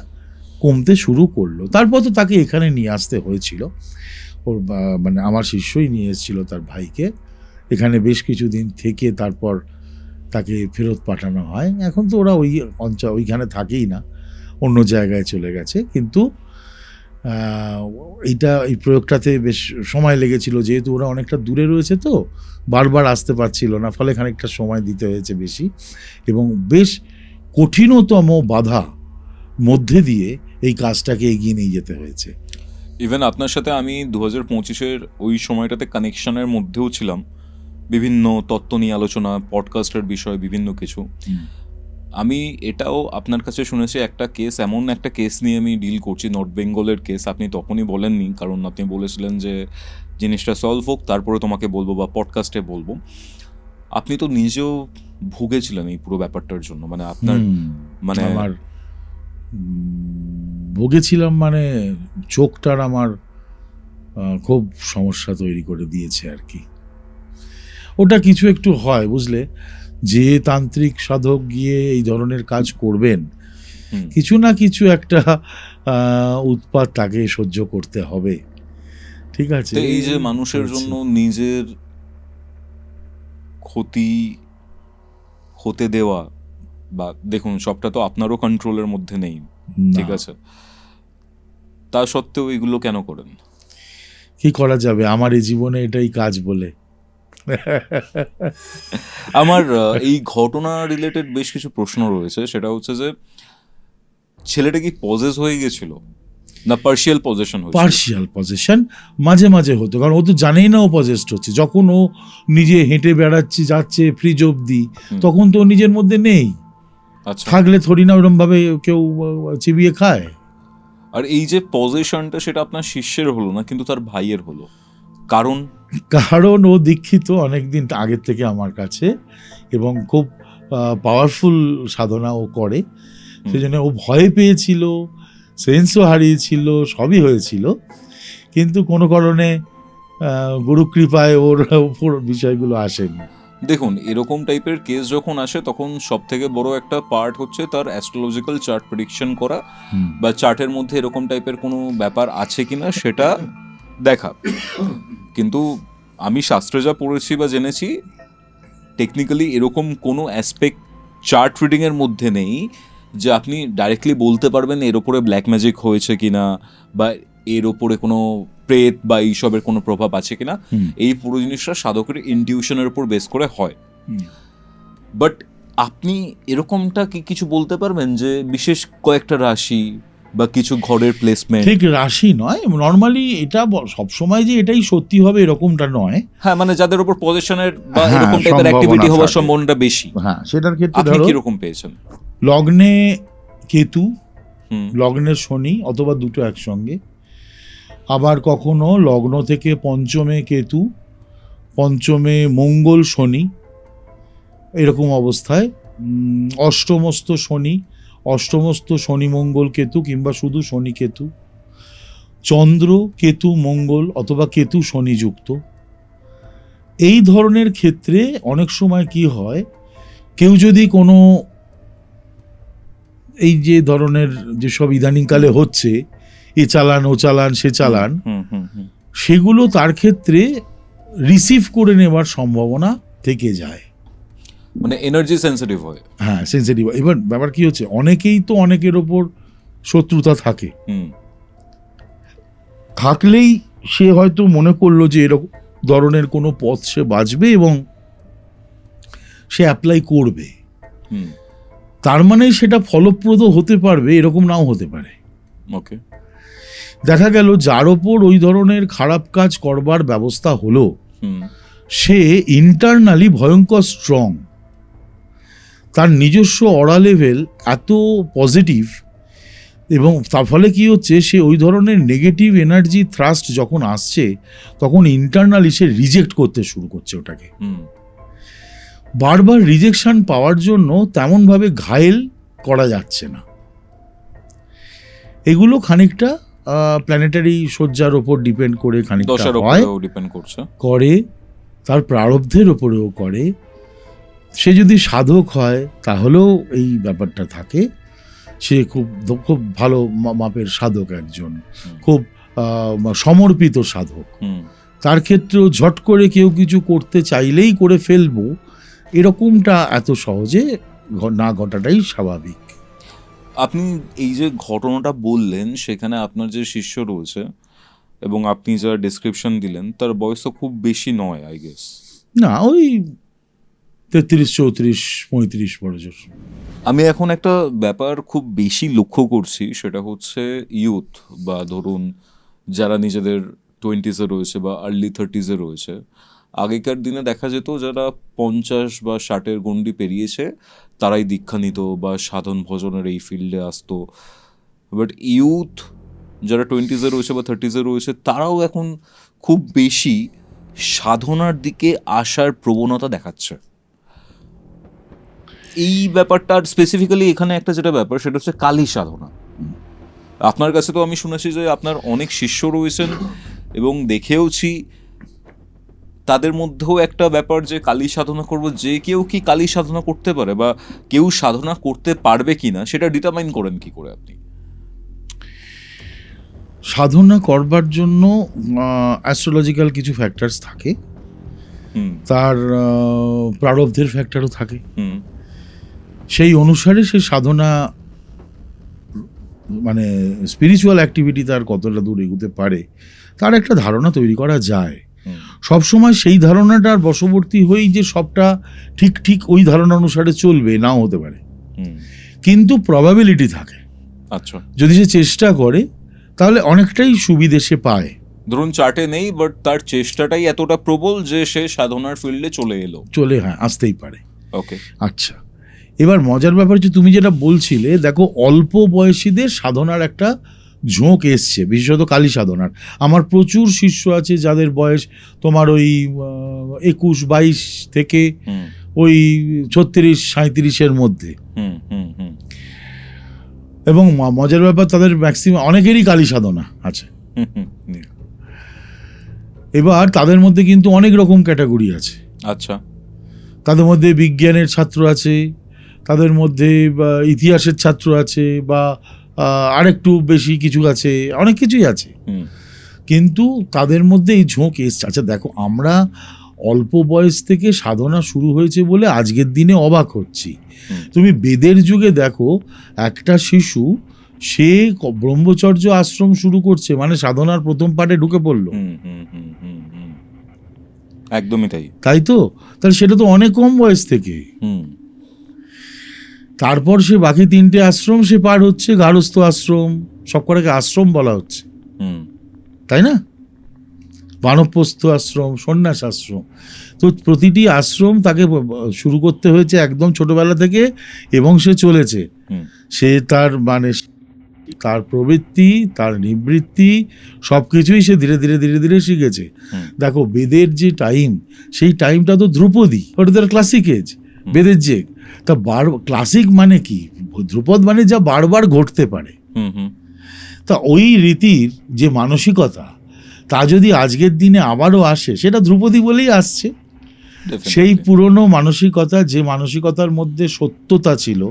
কমতে শুরু করলো। তারপর তো তাকে এখানে নিয়ে আসতে হয়েছিল, ওর মানে আমার শিষ্যই নিয়ে এসেছিল তার ভাইকে, এখানে বেশ কিছুদিন থেকে তারপর তাকে ফেরত পাঠানো হয়। এখন তো ওরা ওইখানে থাকেই না, অন্য জায়গায় চলে গেছে। কিন্তু এই প্রয়োগটাতে বেশ সময় লেগেছিল, যেহেতু ওরা অনেকটা দূরে রয়েছে, তো বারবার আসতে পারছিল না, ফলে খানিকটা সময় দিতে হয়েছে বেশি, এবং বেশ কঠিনতম বাধা মধ্যে দিয়ে এই কাজটাকে এগিয়ে নিয়ে যেতে হয়েছে। ইভেন আপনার সাথে আমি 2025-এর ওই সময়টাতে কানেকশনের মধ্যেও ছিলাম, বিভিন্ন তত্ত্ব নিয়ে আলোচনা, পডকাস্টের বিষয়, বিভিন্ন কিছু। আমি এটাও আপনার কাছে শুনেছি, এমন একটা কেস নিয়ে আমি ডিল করছি, নর্থ বেঙ্গলের কেস। আপনি তখনই বলেননি, কারণ আপনি বলেছিলেন যে জিনিসটা সলভ হোক তারপরে তোমাকে বলবো বা পডকাস্টে বলবো। আপনি তো নিজেও ভুগেছিলেন এই পুরো ব্যাপারটার জন্য, মানে আপনার মানে আমার ভুগেছিলাম, মানে চোখটার আমার খুব সমস্যা তৈরি করে দিয়েছে আর কি। ওটা কিছু একটু হয় বুঝলে, যে তান্ত্রিক সাধক গিয়ে এই ধরনের কাজ করবেন, কিছু না কিছু একটা উৎপাত তাকে সহ্য করতে হবে, ঠিক আছে। এই যে মানুষের জন্য নিজের ক্ষতি হতে দেওয়া, বা দেখুন সবটা তো আপনারও কন্ট্রোলের মধ্যে নেই, ঠিক আছে, তা সত্ত্বেও এগুলো কেন করেন? কি করা যাবে, আমার এই জীবনে এটাই কাজ বলে। আমার এই ঘটনা রিলেটেড বেশ কিছু প্রশ্ন রয়েছে। সেটা হচ্ছে যে ছেলেটা কি পজেস হয়ে গেছিল না পার্শিয়াল পজেশন হয়েছিল? পার্শিয়াল পজেশন মাঝে মাঝে হতো, কারণ ও তো জানেই না ও পজেসড হচ্ছে। যখন ও নিজে হেঁটে বেড়াচ্ছে, যাচ্ছে ফ্রিজ অবধি, তখন তো নিজের মধ্যে নেই। আচ্ছা, থাকলে থরি না ওরম ভাবে কেউ চিবিয়ে খায়। আর এই যে পজেশনটা, সেটা আপনার শিষ্যের হলো না, কিন্তু তার ভাইয়ের হলো, কারণ ও দীক্ষিত অনেকদিন আগের থেকে আমার কাছে, এবং খুব পাওয়ারফুল সাধনা ও করে। সেই জন্য ও ভয় পেয়েছিল, সেন্সও হারিয়েছিল, সবই হয়েছিল, কিন্তু কোনো কারণে গুরু কৃপায় ওর উপর বিষয়গুলো আসেনি। দেখুন, এরকম টাইপের কেস যখন আসে তখন সব থেকে বড় একটা পার্ট হচ্ছে তার অ্যাস্ট্রোলজিক্যাল চার্ট প্রেডিকশন করা, বা চার্টের মধ্যে এরকম টাইপের কোনো ব্যাপার আছে কিনা সেটা দেখা। কিন্তু আমি শাস্ত্রে যা পড়েছি বা জেনেছি, টেকনিক্যালি এরকম কোনো অ্যাসপেক্ট চার্ট রিডিংয়ের মধ্যে নেই যে আপনি ডাইরেক্টলি বলতে পারবেন এর ওপরে ব্ল্যাক ম্যাজিক হয়েছে কিনা, বা এর ওপরে কোনো প্রেত বা এইসবের কোনো প্রভাব আছে কিনা। এই পুরো জিনিসটা সাধকের ইনটিউশনের উপর বেস করে হয়। বাট আপনি এরকমটা কি কিছু বলতে পারবেন যে বিশেষ কয়েকটা রাশি বা কিছু ঘরের প্লেসমেন্ট। ঠিক রাশি নয়, নর্মালি এটা সবসময় যে এটাই সত্যি হবে এরকমটা নয়। হ্যাঁ, মানে যাদের উপর পজিশনের বা হ্যাঁ, এরকম টাইপের অ্যাক্টিভিটি সম্ভাবনা হওয়ার থাকে। সম্ভাবনাটা বেশি। হ্যাঁ, সেটার ক্ষেত্রে আপনি ধরো কি রকম পেয়েছেন? লগ্নে কেতু, হুম, লগ্নের শনি অথবা দুটো একসঙ্গে, আবার কখনো লগ্ন থেকে পঞ্চমে কেতু, পঞ্চমে মঙ্গল শনি, এরকম অবস্থায় অষ্টমস্ত শনি, অষ্টমস্ত শনি মঙ্গল কেতু কিংবা শুধু শনি কেতু, চন্দ্র কেতু মঙ্গল অথবা কেতু শনি যুক্ত। এই ধরনের ক্ষেত্রে অনেক সময় কি হয়, কেউ যদি কোনো এই যে ধরনের যেসব ইদানিংকালে হচ্ছে, এ চালান ও চালান সে চালান, হুম, হুম, হুম। সেগুলো তার ক্ষেত্রে রিসিভ করে নেওয়ার সম্ভাবনা থেকে যায়। মানে এনার্জি সেন্সিটিভ হয়। হ্যাঁ, সেন্সিটিভ। এবার ব্যাপার কি হচ্ছে, অনেকেই তো অনেকের ওপর শত্রুতা থাকে, হুম, থাকলেই সে হয়তো মনে করলো যে এরকম ধরনের কোনো পথ সে বাঁচবে এবং সে অ্যাপ্লাই করবে, হুম, তার মানে সেটা ফলপ্রদ হতে পারবে এরকম নাও হতে পারে। ওকে। দেখা গেল যার ওপর ওই ধরনের খারাপ কাজ করবার ব্যবস্থা হলো, হুম, সে ইন্টারনালি ভয়ঙ্কর স্ট্রং, তার নিজস্ব অরা লেভেল এত পজিটিভ, এবং তার ফলে কি হচ্ছে, সে ওই ধরনের নেগেটিভ এনার্জি থ্রাস্ট যখন আসছে তখন ইন্টারনালি সে রিজেক্ট করতে শুরু করছে ওটাকে। হুম, বারবার রিজেকশন পাওয়ার জন্য তেমনভাবে ঘায়েল করা যাচ্ছে না। এগুলো খানিকটা প্ল্যানেটারি সজ্জার ওপর ডিপেন্ড করে খানিকটা দশার হয়, উপরেও ডিপেন্ড করছে। করে তার প্রারব্ধের ওপরেও করে। সে যদি সাধক হয় তাহলেও এই ব্যাপারটা থাকে, সে খুব খুব ভালো মাপের সাধক, একজন খুব সমর্পিত সাধক, হুম। তার ক্ষেত্রেও ঝট করে কেউ কিছু করতে চাইলেই করে ফেলবো এরকমটা এত সহজে না ঘটাটাই স্বাভাবিক। আপনি এই যে ঘটনাটা বললেন, সেখানে আপনার যে শিষ্য রয়েছে এবং আপনি যা ডেসক্রিপশন দিলেন, তার বয়স তো খুব বেশি নয়, আই গেস। না, ওই 33, 34, 35 বছর। আমি এখন একটা ব্যাপার খুব বেশি লক্ষ্য করছি, সেটা হচ্ছে ইউথ, বা ধরুন যারা নিজেদের 20s-এ রয়েছে বা আর্লি 30s-এ রয়েছে। আগেকার দিনে দেখা যেত যারা 50 বা 60-এর গণ্ডি পেরিয়েছে তারাই দীক্ষা নিত বা সাধন ভজনের এই ফিল্ডে আসতো। বাট ইউথ যারা 20s-এ রয়েছে বা 30s-এ রয়েছে, তারাও এখন খুব বেশি সাধনার দিকে আসার প্রবণতা দেখাচ্ছে। এই ব্যাপারটা স্পেসিফিক্যালি এখানে একটা যেটা ব্যাপার, সেটা হচ্ছে কালী সাধনা। আপনার কাছে তো আমি শুনেছি যে আপনার অনেক শিষ্য রয়েছেন এবং দেখেওছি তাদের মধ্যেও একটা ব্যাপার যে কালী সাধনা করব, যে কেউ কি কালী সাধনা করতে পারে বা কেউ সাধনা করতে পারবে কিনা সেটা ডিটারমাইন করেন কি করে আপনি? সাধনা করবার জন্য অ্যাস্ট্রোলজিক্যাল কিছু ফ্যাক্টরস থাকে, হুম, তার প্রারব্ধের ফ্যাক্টরও থাকে। হুম, সেই অনুসারে সে সাধনা, মানে স্পিরিচুয়াল অ্যাক্টিভিটি তার কতটা দূর এগোতে পারে তার একটা ধারণা তৈরি করা যায়। হুম, সবসময় সেই ধারণাটার বশবর্তী হয়েই যে সবটা ঠিক ঠিক ওই ধারণা অনুসারে চলবে নাও হতে পারে, হুম। কিন্তু প্রবাবিলিটি থাকে। আচ্ছা, যদি সে চেষ্টা করে তাহলে অনেকটাই সুবিধে সে পায়। ধরুন চার্টে নেই, বাট তার চেষ্টাটাই এতটা প্রবল যে সে সাধনার ফিল্ডে চলে এলো। হ্যাঁ, আসতেই পারে। ওকে। আচ্ছা, এবার মজার ব্যাপার হচ্ছে তুমি যেটা বলছিলে, দেখো অল্প বয়সীদের সাধনার একটা ঝোঁক এসছে, বিশেষত কালী সাধনার। আমার প্রচুর শিষ্য আছে যাদের বয়স তোমার ওই 21, 22 থেকে হুম, ওই 36, 37-এর মধ্যে, হুম, হুম, হুম, এবং মজার ব্যাপার তাদের ম্যাক্সিমাম অনেকেরই কালী সাধনা আছে। হুম, হুম। এবার তাদের মধ্যে কিন্তু অনেক রকম ক্যাটাগরি আছে। আচ্ছা। তাদের মধ্যে বিজ্ঞানের ছাত্র আছে, তাদের মধ্যে ইতিহাসের ছাত্র আছে, বা আরেকটু বেশি কিছু আছে, অনেক কিছুই আছে। হুম, কিন্তু তাদের মধ্যে এই ঝোঁক এসছে। আচ্ছা দেখো, আমরা অল্প বয়স থেকে সাধনা শুরু হয়েছে বলে আজকের দিনে অবাক হচ্ছি। তুমি বেদের যুগে দেখো, একটা শিশু সে ব্রহ্মচর্য আশ্রম শুরু করছে মানে সাধনার প্রথম পার্টে ঢুকে পড়লো। হুম, হুম, হুম, হুম, হুম। একদমই তাই। তাই তো, তাহলে সেটা তো অনেক কম বয়স থেকে। হুম, তারপর সে বাকি 3টে আশ্রম সে পার হচ্ছে, গারস্থ আশ্রম, সব কটাকে আশ্রম বলা হচ্ছে, হুম তাই না? বানপ্রস্থ আশ্রম, সন্ন্যাস আশ্রম, তো প্রতিটি আশ্রম তাকে শুরু করতে হয়েছে একদম ছোটবেলা থেকে, এবং সে চলেছে। হুম সে তার মানে তার প্রবৃত্তি, তার নিবৃত্তি, সব কিছুই সে ধীরে ধীরে ধীরে ধীরে শিখেছে। হুম। দেখো বেদের যে টাইম, সেই টাইমটা তো ধ্রুপদী, ওটা তার ক্লাসিক এজ, বেদের যে তা ক্লাসিক মানে কি, ধ্রুপদ মানে যা বারবার ঘটতে পারে। হুম হুম তা ওই রীতির যে মানসিকতা, তা যদি আজকের দিনে আবারও আসে, সেটা ধ্রুপদী বলেই আসছে। সেই definitely. পুরনো মানসিকতা, যে মানসিকতার মধ্যে সত্যতা ছিল,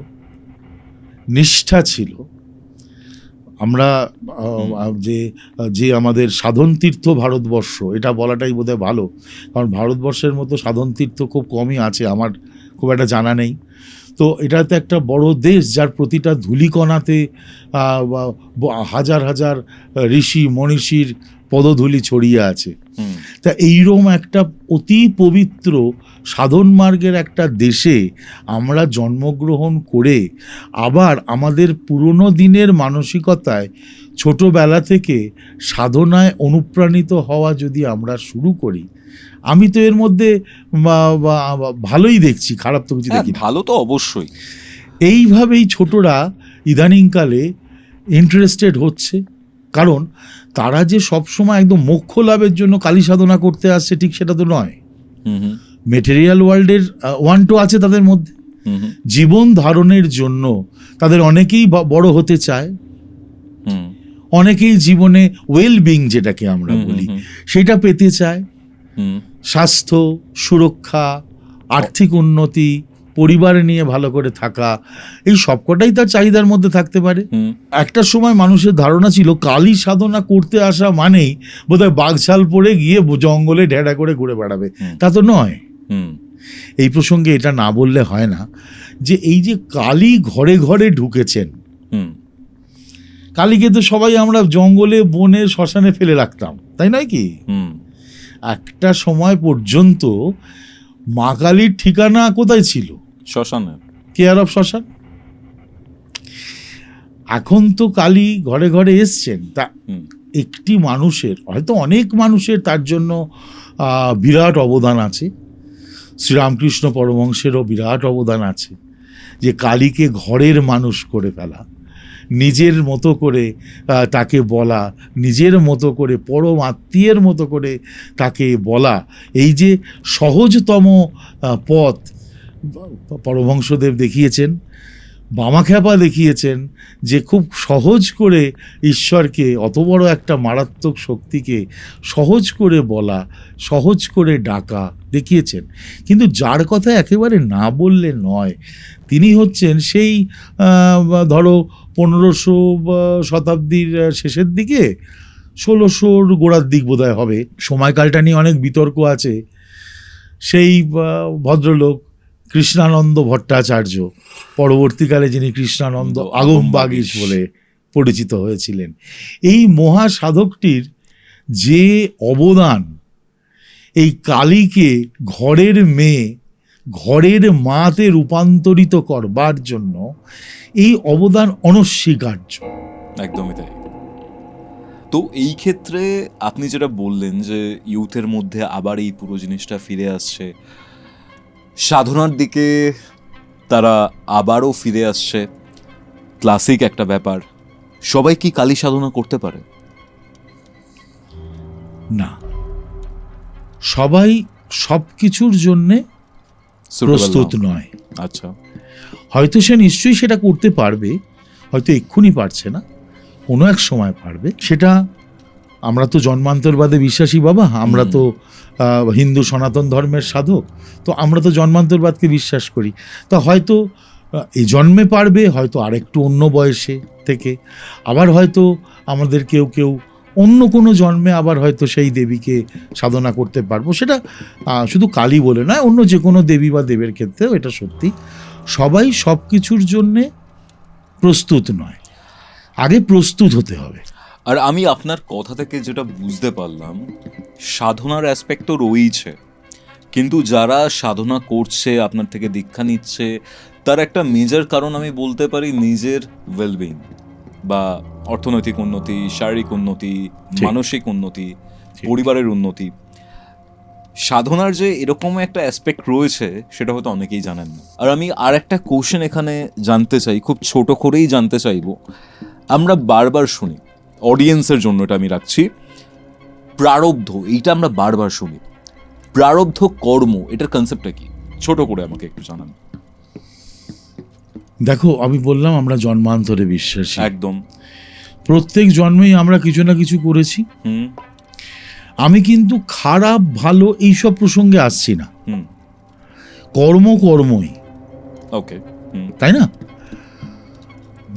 নিষ্ঠা ছিল। আমরা যে আমাদের সাধন তীর্থ ভারতবর্ষ, এটা বলাটাই বোধহয় ভালো, কারণ ভারতবর্ষের মতো সাধন তীর্থ খুব কমই আছে, আমার খুব একটা জানা নেই। তো এটা তো একটা বড় দেশ, যার প্রতিটা ধূলিকণাতে হাজার হাজার ঋষি মনীষীর পদধূলি ছড়িয়ে আছে। হুম তা এইরকম একটা অতি পবিত্র সাধন মার্গের একটা দেশে আমরা জন্মগ্রহণ করে আবার আমাদের পুরনো দিনের মানসিকতায় ছোটবেলা থেকে সাধনায় অনুপ্রাণিত হওয়া যদি আমরা শুরু করি, আমি তো এর মধ্যে ভালোই দেখছি, খারাপ তো কিছু হ্যাঁ, দেখি না। ভালো তো অবশ্যই। এইভাবেই ছোটরা ইদানিংকালে ইন্টারেস্টেড হচ্ছে, কারণ তারা যে সবসময় একদম মোক্ষ লাভের জন্য কালী সাধনা করতে আসছে, ঠিক সেটা তো নয়। হুম হুম মেটেরিয়াল ওয়ার্ল্ডের ওয়ান্টও আছে তাদের মধ্যে, হুম হুম জীবন ধারণের জন্য তাদের অনেকেই বড় হতে চায়, হুম অনেকেই জীবনে ওয়েল বিং যেটাকে আমরা হুম বলি হুম সেটা পেতে চায়। হুম স্বাস্থ্য, সুরক্ষা, আর্থিক উন্নতি, পরিবার নিয়ে ভালো করে থাকা, এই সবকটাই তার চাহিদার মধ্যে থাকতে পারে। হুম একটা সময় মানুষের ধারণা ছিল কালী সাধনা করতে আসা মানেই বোধহয় বাঘছাল পরে গিয়ে জঙ্গলে ঢেড়া করে ঘুরে বেড়াবে, তা তো নয়। হুম এই প্রসঙ্গে এটা না বললে হয় না যে এই যে কালী ঘরে ঘরে ঢুকেছেন, হুম কালীকে তো সবাই আমরা জঙ্গলে, বনে, শ্মশানে ফেলে রাখতাম, তাই নয় কি? হুম একটা সময় পর্যন্ত মা কালীর ঠিকানা কোথায় ছিল? শ্মশানে। কেয়ার অফ শ্মশান। এখন তো কালী ঘরে ঘরে এসছেন, তা হুম একটি মানুষের, হয়তো অনেক মানুষের তার জন্য বিরাট অবদান আছে। শ্রীরামকৃষ্ণ পরমহংসেরও বিরাট অবদান আছে, যে কালীকে ঘরের মানুষ করে ফেলা, নিজের মতো করে তাকে বলা, নিজের মতো করে পরম আত্মীয়ের মতো করে তাকে বলা, এই যে সহজতম পথ পরমহংসদেব দেখিয়েছেন, বামাখ্যাপা দেখিয়েছেন, যে খুব সহজ করে ঈশ্বরকে, অত বড় একটা মারাত্মক শক্তিকে সহজ করে বলা, সহজ করে ডাকা দেখিয়েছেন। কিন্তু যার কথা একেবারে না বললে নয়, তিনি হচ্ছেন সেই ধরো 1500 শতাব্দীর শেষের দিকে, 1600-র গোড়ার দিক বোধহয় হবে, সময়কালটা নিয়ে অনেক বিতর্ক আছে। সেই ভদ্রলোক কৃষ্ণানন্দ ভট্টাচার্য, পরবর্তীকালে যিনি কৃষ্ণানন্দ আগমবাগীশ বলে পরিচিত হয়েছিলেন, এই মহাসাধকটির যে অবদান এই কালীকে ঘরের মেয়ে, ঘরের মাতে রূপান্তরিত করবার জন্য, এই অবদান অনস্বীকার্য। একদমই তাই। তো এই ক্ষেত্রে আপনি যেটা বললেন যে ইউথের মধ্যে আবার এই পুরো জিনিসটা ফিরে আসছে, সাধনার দিকে তারা আবারও ফিরে আসছে, ক্লাসিক একটা ব্যাপার, সবাই কি কালী সাধনা করতে পারে? না, সবাই সব কিছুর জন্যে প্রস্তুত নয়। আচ্ছা। হয়তো সে নিশ্চয়ই সেটা করতে পারবে, হয়তো এক্ষুনি পারছে না, কোনো এক সময় পারবে। সেটা আমরা তো জন্মান্তরবাদে বিশ্বাসী বাবা, আমরা তো হিন্দু সনাতন ধর্মের সাধক, তো আমরা তো জন্মান্তরবাদকে বিশ্বাস করি। তা হয়তো এই জন্মে পারবে, হয়তো আরেকটু অন্য বয়সে থেকে, আবার হয়তো আমাদের কেউ কেউ অন্য কোনো জন্মে আবার হয়তো সেই দেবীকে সাধনা করতে পারবো। সেটা শুধু কালী বলে নয়, অন্য যে কোনো দেবী বা দেবের ক্ষেত্রেও এটা সত্যি। সবাই সব কিছুর জন্যে প্রস্তুত নয়, আগে প্রস্তুত হতে হবে। আর আমি আপনার কথা থেকে যেটা বুঝতে পারলাম, সাধনার অ্যাসপেক্ট তো রয়েছে, কিন্তু যারা সাধনা করছে, আপনার থেকে দীক্ষা নিচ্ছে, তার একটা মেজর কারণ আমি বলতে পারি নিজের ওয়েলবিং বা অর্থনৈতিক উন্নতি, শারীরিক উন্নতি, ঠিক। মানসিক উন্নতি, ঠিক। পরিবারের উন্নতি। সাধনার যে এরকম একটা অ্যাসপেক্ট রয়েছে সেটা হয়তো অনেকেই জানেন না। আর আমি আর একটা কোশ্চেন এখানে জানতে চাই, খুব ছোট করেই জানতে চাইবো। আমরা বারবার শুনি, অডিয়েন্সের জন্য এটা আমি রাখছি, প্রারব্ধ, এইটা আমরা বারবার শুনি। প্রারব্ধ কর্ম, এটার কনসেপ্টটা কি? ছোট করে আমাকে একটু জানান। দেখো, আমি বললাম আমরা জন্মান্তরে বিশ্বাসী। একদম। প্রত্যেক জন্মেই আমরা কিছু না কিছু করেছি। হুম আমি কিন্তু খারাপ ভালো এইসব প্রসঙ্গে আসছি না। হুম কর্মই, ওকে। হুম তাই না?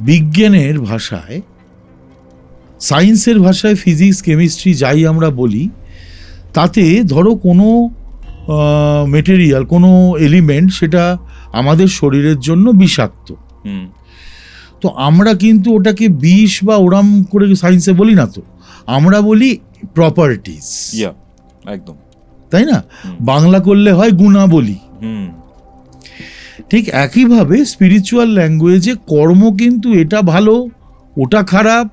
বিজ্ঞানের ভাষায়, সায়েন্সের ভাষায়, ফিজিক্স কেমিস্ট্রি যাই আমরা বলি, তাতে ধরো কোনো মেটেরিয়াল, কোনো এলিমেন্ট, সেটা আমাদের শরীরের জন্য বিষাক্ত। হুম তো আমরা কিন্তু ওটাকে বিষ বা ওরাম করে সায়েন্সে বলি না, তো আমরা বলি প্রপার্টিজ, ইয়া একদম। তাই না? হুম। বাংলা করলে হয় গুণাবলী। হুম ঠিক একইভাবে স্পিরিচুয়াল ল্যাঙ্গুয়েজে কর্ম কিন্তু এটা ভালো, ওটা খারাপ,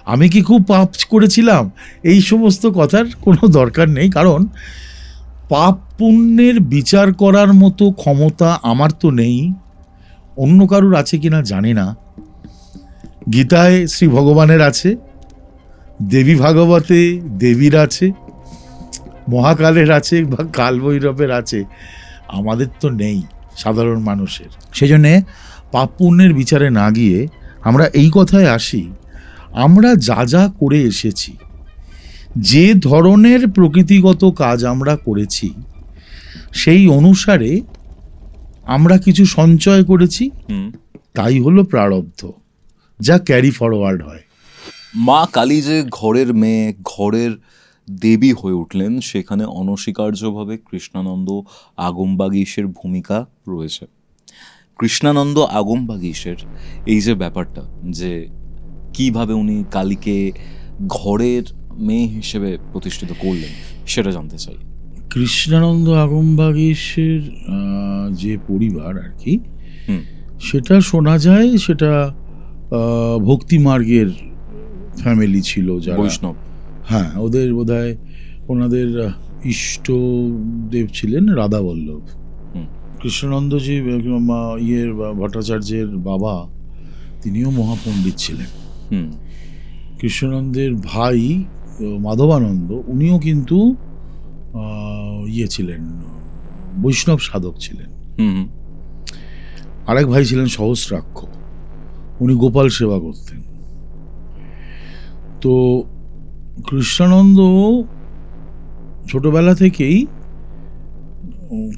আমি কি খুব পাপ করেছিলাম, এই সমস্ত কথার কোনো দরকার নেই। কারণ পাপ পুণ্যের বিচার করার মতো ক্ষমতা আমার তো নেই, অন্য কারুর আছে কিনা জানি না। গীতায় শ্রী ভগবানের আছে, দেবী ভাগবতে দেবীর আছে, মহাকালের আছে বা কাল ভৈরবের আছে, আমাদের তো নেই সাধারণ মানুষের। সেই জন্যে পাপ পুণ্যের বিচারে না গিয়ে আমরা এই কথায় আসি, আমরা যা যা করে এসেছি, যে ধরনের প্রকৃতিগত কাজ আমরা করেছি, সেই অনুসারে আমরা কিছু সঞ্চয় করেছি, হুম। তাই হলো প্রারব্ধ, যা ক্যারি ফরওয়ার্ড হয়। মা কালী যে ঘরের মেয়ে, ঘরের দেবী হয়ে উঠলেন, সেখানে অনস্বীকার্যভাবে কৃষ্ণানন্দ আগমবাগীশের ভূমিকা রয়েছে। কৃষ্ণানন্দ আগমবাগীশের এই যে ব্যাপারটা, যে কিভাবে উনি কালীকে ঘরের মেয়ে হিসেবে প্রতিষ্ঠিত করলেন, সেটা জানতে চাই। কৃষ্ণানন্দ আগমবাগীশের যে পরিবার আর কি, হুম। সেটা শোনা যায় সেটা ভক্তি মার্গের ফ্যামিলি ছিল, যারা বৈষ্ণব। হ্যাঁ, ওদের বোধহয় ওনাদের ইষ্টদেব ছিলেন রাধাবল্লভ। হুম। কৃষ্ণানন্দ যে ইয়ের ভট্টাচার্যের বাবা, তিনিও মহাপণ্ডিত ছিলেন। হুম কৃষ্ণানন্দের ভাই মাধবানন্দ, উনিও কিন্তু ইয়ে ছিলেন, বৈষ্ণব সাধক ছিলেন। হুম আরেক ভাই ছিলেন সহস্রাক্ষ, উনি গোপাল সেবা করতেন। তো কৃষ্ণানন্দ ছোটবেলা থেকেই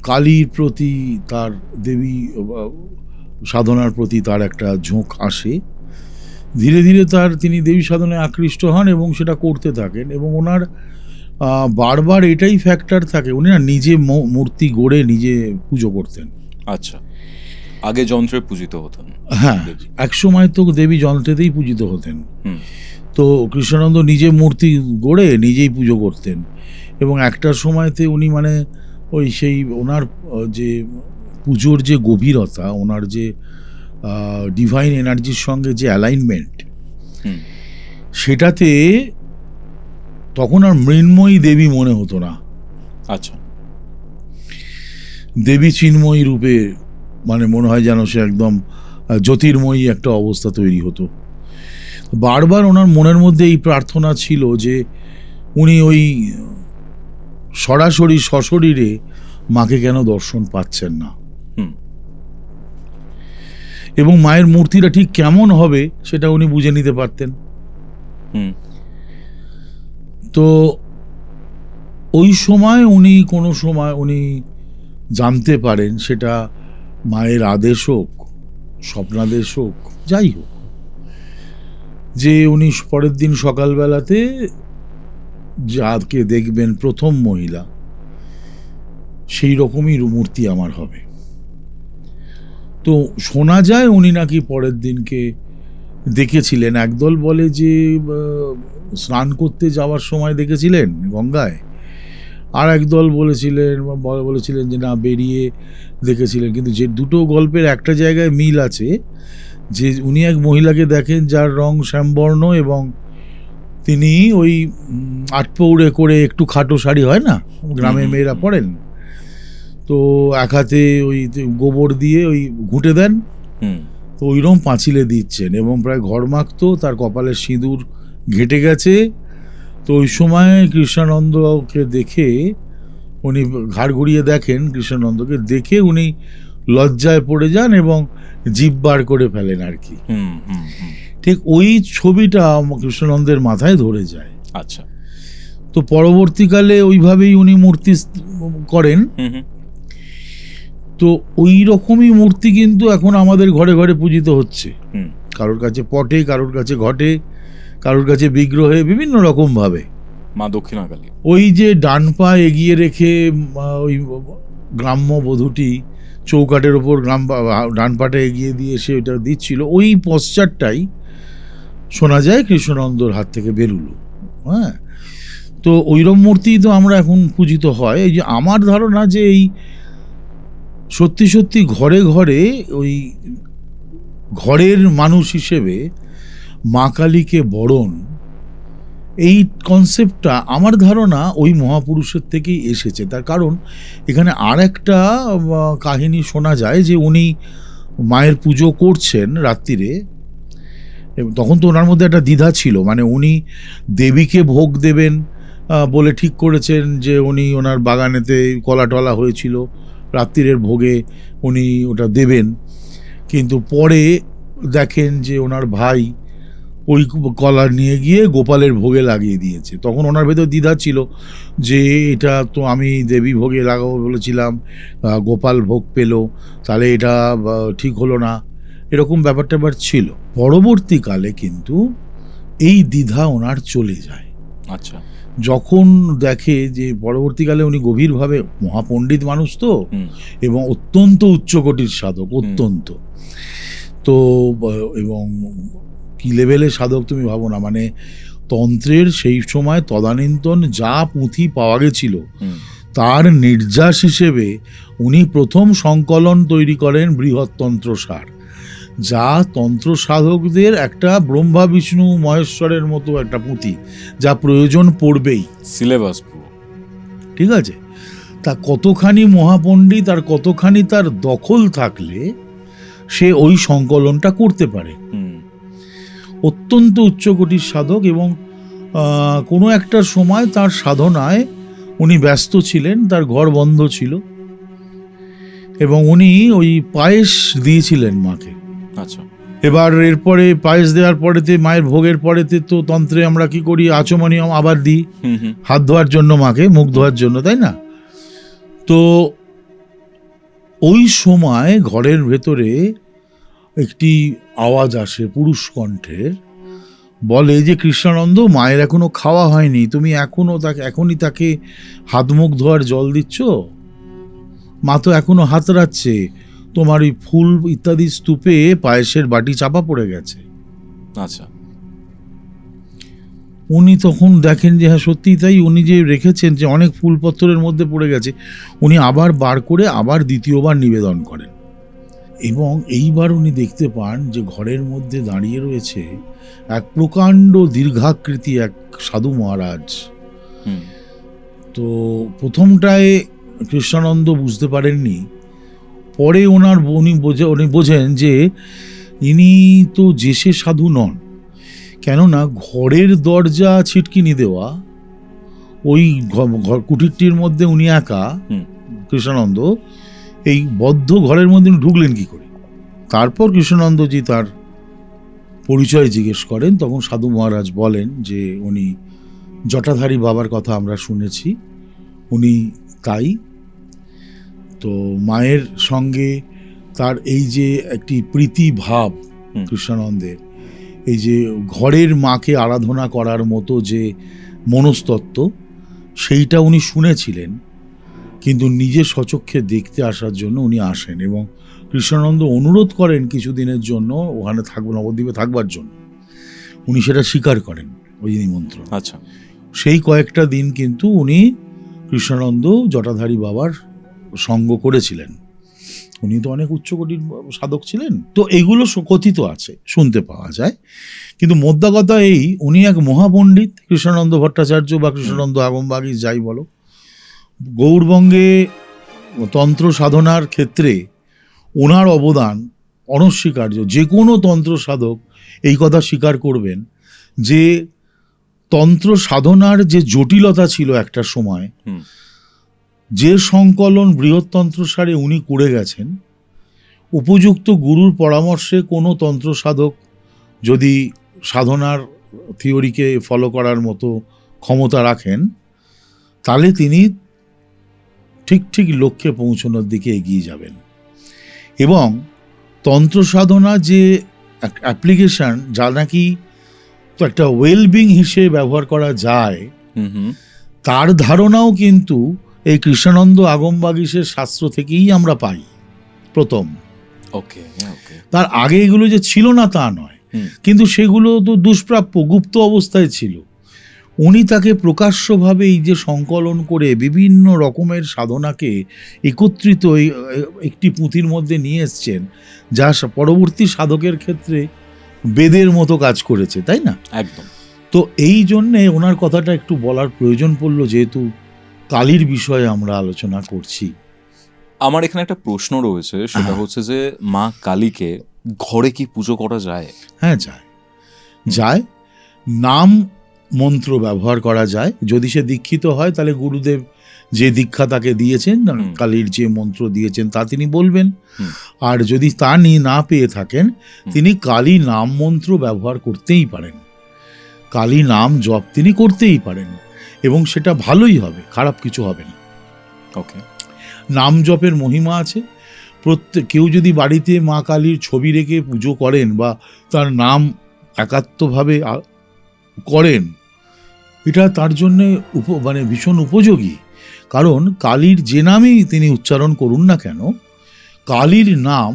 কালীর প্রতি, তার দেবী সাধনার প্রতি তার একটা ঝোঁক আসে। ধীরে ধীরে তিনি দেবী সাধনায় আকৃষ্ট হন এবং সেটা করতে থাকেন। এবং ওনার বারবার এটাই ফ্যাক্টর থাকে, উনি না নিজে মূর্তি গড়ে নিজে পুজো করতেন। আচ্ছা, আগে যন্ত্রে পূজিত হতেন। হ্যাঁ, এক সময় তো দেবী যন্ত্রেতেই পূজিত হতেন। হুম। তো কৃষ্ণানন্দ নিজে মূর্তি গড়ে নিজেই পুজো করতেন। এবং একটা সময়তে উনি মানে ওই সেই ওনার যে পুজোর যে গভীরতা, ওনার যে ডিভাইন এনার্জির সঙ্গে যে অ্যালাইনমেন্ট, হুম। সেটাতে তখন আর মৃন্ময়ী দেবী মনে হতো না। আচ্ছা। দেবী চিন্ময়ী রূপে মানে মনে হয় যেন সে একদম জ্যোতির্ময়ী একটা অবস্থা তৈরি হতো। বারবার ওনার মনের মধ্যে এই প্রার্থনা ছিল যে উনি ওই সরাসরি সশরীরে মাকে কেন দর্শন পাচ্ছেন না, হুম। এবং মায়ের মূর্তিটা ঠিক কেমন হবে সেটা উনি বুঝে নিতে পারতেন। হুম। তো ওই সময় কোনো সময় উনি জানতে পারেন, সেটা মায়ের আদেশ হোক, স্বপ্নাদেশ হোক, যাই হোক, যে উনি পরের দিন সকালবেলাতে যাকে দেখবেন প্রথম মহিলা, সেই রকমই মূর্তি আমার হবে। তো শোনা যায় উনি নাকি পরের দিনকে দেখেছিলেন। একদল বলে যে স্নান করতে যাওয়ার সময় দেখেছিলেন গঙ্গায়, আর একদল বলেছিলেন যে না, বেরিয়ে দেখেছিলেন। কিন্তু যে দুটো গল্পের একটা জায়গায় মিল আছে, যে উনি এক মহিলাকে দেখেন যার রং শ্যামবর্ণ এবং তিনি ওই আটপৌড়ে করে একটু খাটো শাড়ি হয় না গ্রামে মেয়েরা পরেন, তো এক হাতে ওই গোবর দিয়ে ওই ঘুঁটে দেন, তো ওইরকম পাঁচিলে দিচ্ছেন এবং প্রায় ঘরমাক্ত, তার কপালে সিঁদুর ঘেটে গেছে। তো ওই সময় কৃষ্ণানন্দকে দেখে উনি ঘাড় ঘুরিয়ে দেখেন, কৃষ্ণানন্দকে দেখে উনি লজ্জায় পড়ে যান এবং জিভ বার করে ফেলেন আর কি। ঠিক ওই ছবিটা কৃষ্ণানন্দের মাথায় ধরে যায়। আচ্ছা, তো পরবর্তীকালে ওইভাবেই উনি মূর্তি করেন। তো ওই রকমই মূর্তি কিন্তু এখন আমাদের ঘরে ঘরে পূজিত হচ্ছে, কারোর কাছে পটে, কারোর কাছে ঘটে, কারোর কাছে বিগ্রহে, বিভিন্ন রকম ভাবে। মা দক্ষিণাকালী ওই যে ডান পা এগিয়ে রেখে ওই গ্রাম্য বধূটি চৌকাঠের ওপর ডান পাটা এগিয়ে দিয়ে সে ওইটা দিচ্ছিল, ওই পশ্চাৎটাই শোনা যায় কৃষ্ণানন্দর হাত থেকে বেরুলো। হ্যাঁ, তো ওইরকম মূর্তি তো আমরা এখন পূজিত হয়। এই যে আমার ধারণা যে এই সত্যি সত্যি ঘরে ঘরে ওই ঘরের মানুষ হিসেবে মা কালীকে বরণ, এই কনসেপ্টটা আমার ধারণা ওই মহাপুরুষের থেকেই এসেছে। তার কারণ এখানে আর একটা কাহিনী শোনা যায় যে উনি মায়ের পুজো করছেন রাত্রিরে, তখন তো ওনার মধ্যে একটা দ্বিধা ছিল, মানে উনি দেবীকে ভোগ দেবেন বলে ঠিক করেছেন যে উনি ওনার বাগানেতে কলা টলা হয়েছিল, রাত্রিরের ভোগে উনি ওটা দেবেন, কিন্তু পরে দেখেন যে ওনার ভাই ওই কলা নিয়ে গিয়ে গোপালের ভোগে লাগিয়ে দিয়েছে। তখন ওনার ভেতর দ্বিধা ছিল যে এটা তো আমি দেবী ভোগে লাগাবো বলেছিলাম, গোপাল ভোগ পেল, তাহলে এটা ঠিক হলো না, এরকম ব্যাপারটা ছিল। পরবর্তীকালে কিন্তু এই দ্বিধা ওনার চলে যায়। আচ্ছা, যখন দেখে যে পরবর্তীকালে উনি গভীরভাবে মহাপণ্ডিত মানুষ তো, এবং অত্যন্ত উচ্চকোটির সাধক, অত্যন্ত, তো এবং কি লেভেলের সাধক তুমি ভাবো না, মানে তন্ত্রের সেই সময় তদানীন্তন যা পুঁথি পাওয়া গেছিল তার নির্যাস হিসেবে উনি প্রথম সংকলন তৈরি করেন বৃহত্তন্ত্র সার, যা তন্ত্র সাধকদের একটা ব্রহ্মা বিষ্ণু মহেশ্বরের মতো একটা পুঁথি, যা প্রয়োজন পড়বেই, সিলেবাস। ঠিক আছে, তা কতখানি মহাপণ্ডিত আর কতখানি তার দখল থাকলে সে ওই সংকলনটা করতে পারে। অত্যন্ত উচ্চকোটির সাধক, এবং কোনো একটা সময় তার সাধনায় উনি ব্যস্ত ছিলেন, তার ঘর বন্ধ ছিল, এবং উনি ওই পায়েস দিয়েছিলেন মাকে। আচ্ছা, এবার এরপরে পায়েস দেওয়ার পরেতে, মায়ের ভোগের পরেতে তো তন্ত্রে আমরা কি করি, আচমনিয়ম আবার দিই হাত ধোয়ার জন্য মাকে, মুখ ধোয়ার জন্য, তাই না? তো ওই সময় ঘরের ভেতরে একটি আওয়াজ আসে পুরুষ কণ্ঠের, বলে যে কৃষ্ণানন্দ, মায়ের এখনো খাওয়া হয়নি, তুমি এখনই তাকে হাত মুখ ধোয়ার জল দিচ্ছ, মা তো এখনো হাত রাখছে, তোমার ওই ফুল ইত্যাদি স্তূপে পায়েসের বাটি চাপা পড়ে গেছে। আচ্ছা, উনি তখন দেখেন যে হ্যাঁ সত্যিই তাই, উনি যে রেখেছেন যে অনেক ফুলপত্রের মধ্যে পড়ে গেছে, উনি আবার বার করে আবার দ্বিতীয়বার নিবেদন করেন, এবং এইবার উনি দেখতে পান যে ঘরের মধ্যে দাঁড়িয়ে রয়েছে এক প্রকাণ্ড দীর্ঘাকৃতি এক সাধু মহারাজ। তো প্রথমটায় কৃষ্ণানন্দ বুঝতে পারেননি, পরে উনি বোঝেন যে ইনি তো যে সে সাধু নন, কেননা ঘরের দরজা ছিটকিনি দেওয়া, ওই কুটিরটির মধ্যে উনি একা, কৃষ্ণানন্দ, এই বদ্ধ ঘরের মধ্যে ঢুকলেন কি করে? তারপর কৃষ্ণানন্দজি তার পরিচয় জিজ্ঞেস করেন, তখন সাধু মহারাজ বলেন যে উনি জটাধারী বাবার কথা আমরা শুনেছি, উনি তাই। তো মায়ের সঙ্গে তার এই যে একটি প্রীতি ভাব কৃষ্ণানন্দের, এই যে ঘরের মাকে আরাধনা করার মতো যে মনস্তত্ত্ব, সেইটা উনি শুনেছিলেন, কিন্তু নিজে স্বচক্ষে দেখতে আসার জন্য উনি আসেন, এবং কৃষ্ণানন্দ অনুরোধ করেন কিছুদিনের জন্য ওখানে নবদ্বীপে থাকবার জন্য, উনি সেটা স্বীকার করেন ওই নিমন্ত্রণ। আচ্ছা, সেই কয়েকটা দিন কিন্তু উনি কৃষ্ণানন্দ জটাধারী বাবার সঙ্গ করেছিলেন, উনি তো অনেক উচ্চকোটির সাধক ছিলেন। তো এগুলো কথিত আছে, শুনতে পাওয়া যায়। কিন্তু মোদ্দা কথা এই, উনি এক মহাপণ্ডিত, কৃষ্ণানন্দ ভট্টাচার্য বা কৃষ্ণানন্দ আগমবাগী যাই বলো, গৌড়বঙ্গে তন্ত্র সাধনার ক্ষেত্রে ওনার অবদান অনস্বীকার্য। যে কোনো তন্ত্র সাধক এই কথা স্বীকার করবেন যে তন্ত্র সাধনার যে জটিলতা ছিল একটা সময়, যে সংকলন বৃহত্তন্ত্র সারে উনি করে গেছেন, উপযুক্ত গুরুর পরামর্শে কোনো তন্ত্র সাধক যদি সাধনার থিওরিকে ফলো করার মতো ক্ষমতা রাখেন, তাহলে তিনি ঠিক ঠিক লক্ষ্যে পৌঁছানোর দিকে এগিয়ে যাবেন। এবং তন্ত্র সাধনা যে অ্যাপ্লিকেশন, যা নাকি তো একটা ওয়েলবিং হিসেবে ব্যবহার করা যায়, তার ধারণাও কিন্তু এই কৃষ্ণানন্দ আগমবাগীশের শাস্ত্র থেকেই আমরা পাই প্রথম। ওকে, তার আগে এগুলো যে ছিল না তা নয়, কিন্তু সেগুলো তো দুষ্প্রাপ্য, গুপ্ত অবস্থায় ছিল। উনি তাকে প্রকাশ্যভাবে এই যে সংকলন করে বিভিন্ন রকমের সাধনাকে একত্রিত একটি পুঁথির মধ্যে নিয়ে এসছেন, যা পরবর্তী সাধকের ক্ষেত্রে বেদের মতো কাজ করেছে, তাই না? একদম। তো এই জন্যে ওনার কথাটা একটু বলার প্রয়োজন পড়লো, যেহেতু কালীর বিষয়ে আমরা আলোচনা করছি। আমার এখানে একটা প্রশ্ন রয়েছে, সেটা হচ্ছে যে মা কালীকে ঘরে কি পুজো করা যায়? হ্যাঁ, যায়। নাম মন্ত্র ব্যবহার করা যায়। যদি সে দীক্ষিত হয়, তাহলে গুরুদেব যে দীক্ষা তাকে দিয়েছেন, কালীর যে মন্ত্র দিয়েছেন তা তিনি বলবেন। আর যদি তা না পেয়ে থাকেন, তিনি কালী নাম মন্ত্র ব্যবহার করতেই পারেন, কালী নাম জপ তিনি করতেই পারেন, এবং সেটা ভালোই হবে, খারাপ কিছু হবে না। ওকে। নাম জপের মহিমা আছে। কেউ যদি বাড়িতে মা কালীর ছবি রেখে পুজো করেন বা তার নাম একাত্মভাবে করেন, এটা তার জন্যে মানে ভীষণ উপযোগী। কারণ কালীর যে নামেই তিনি উচ্চারণ করুন না কেন, কালীর নাম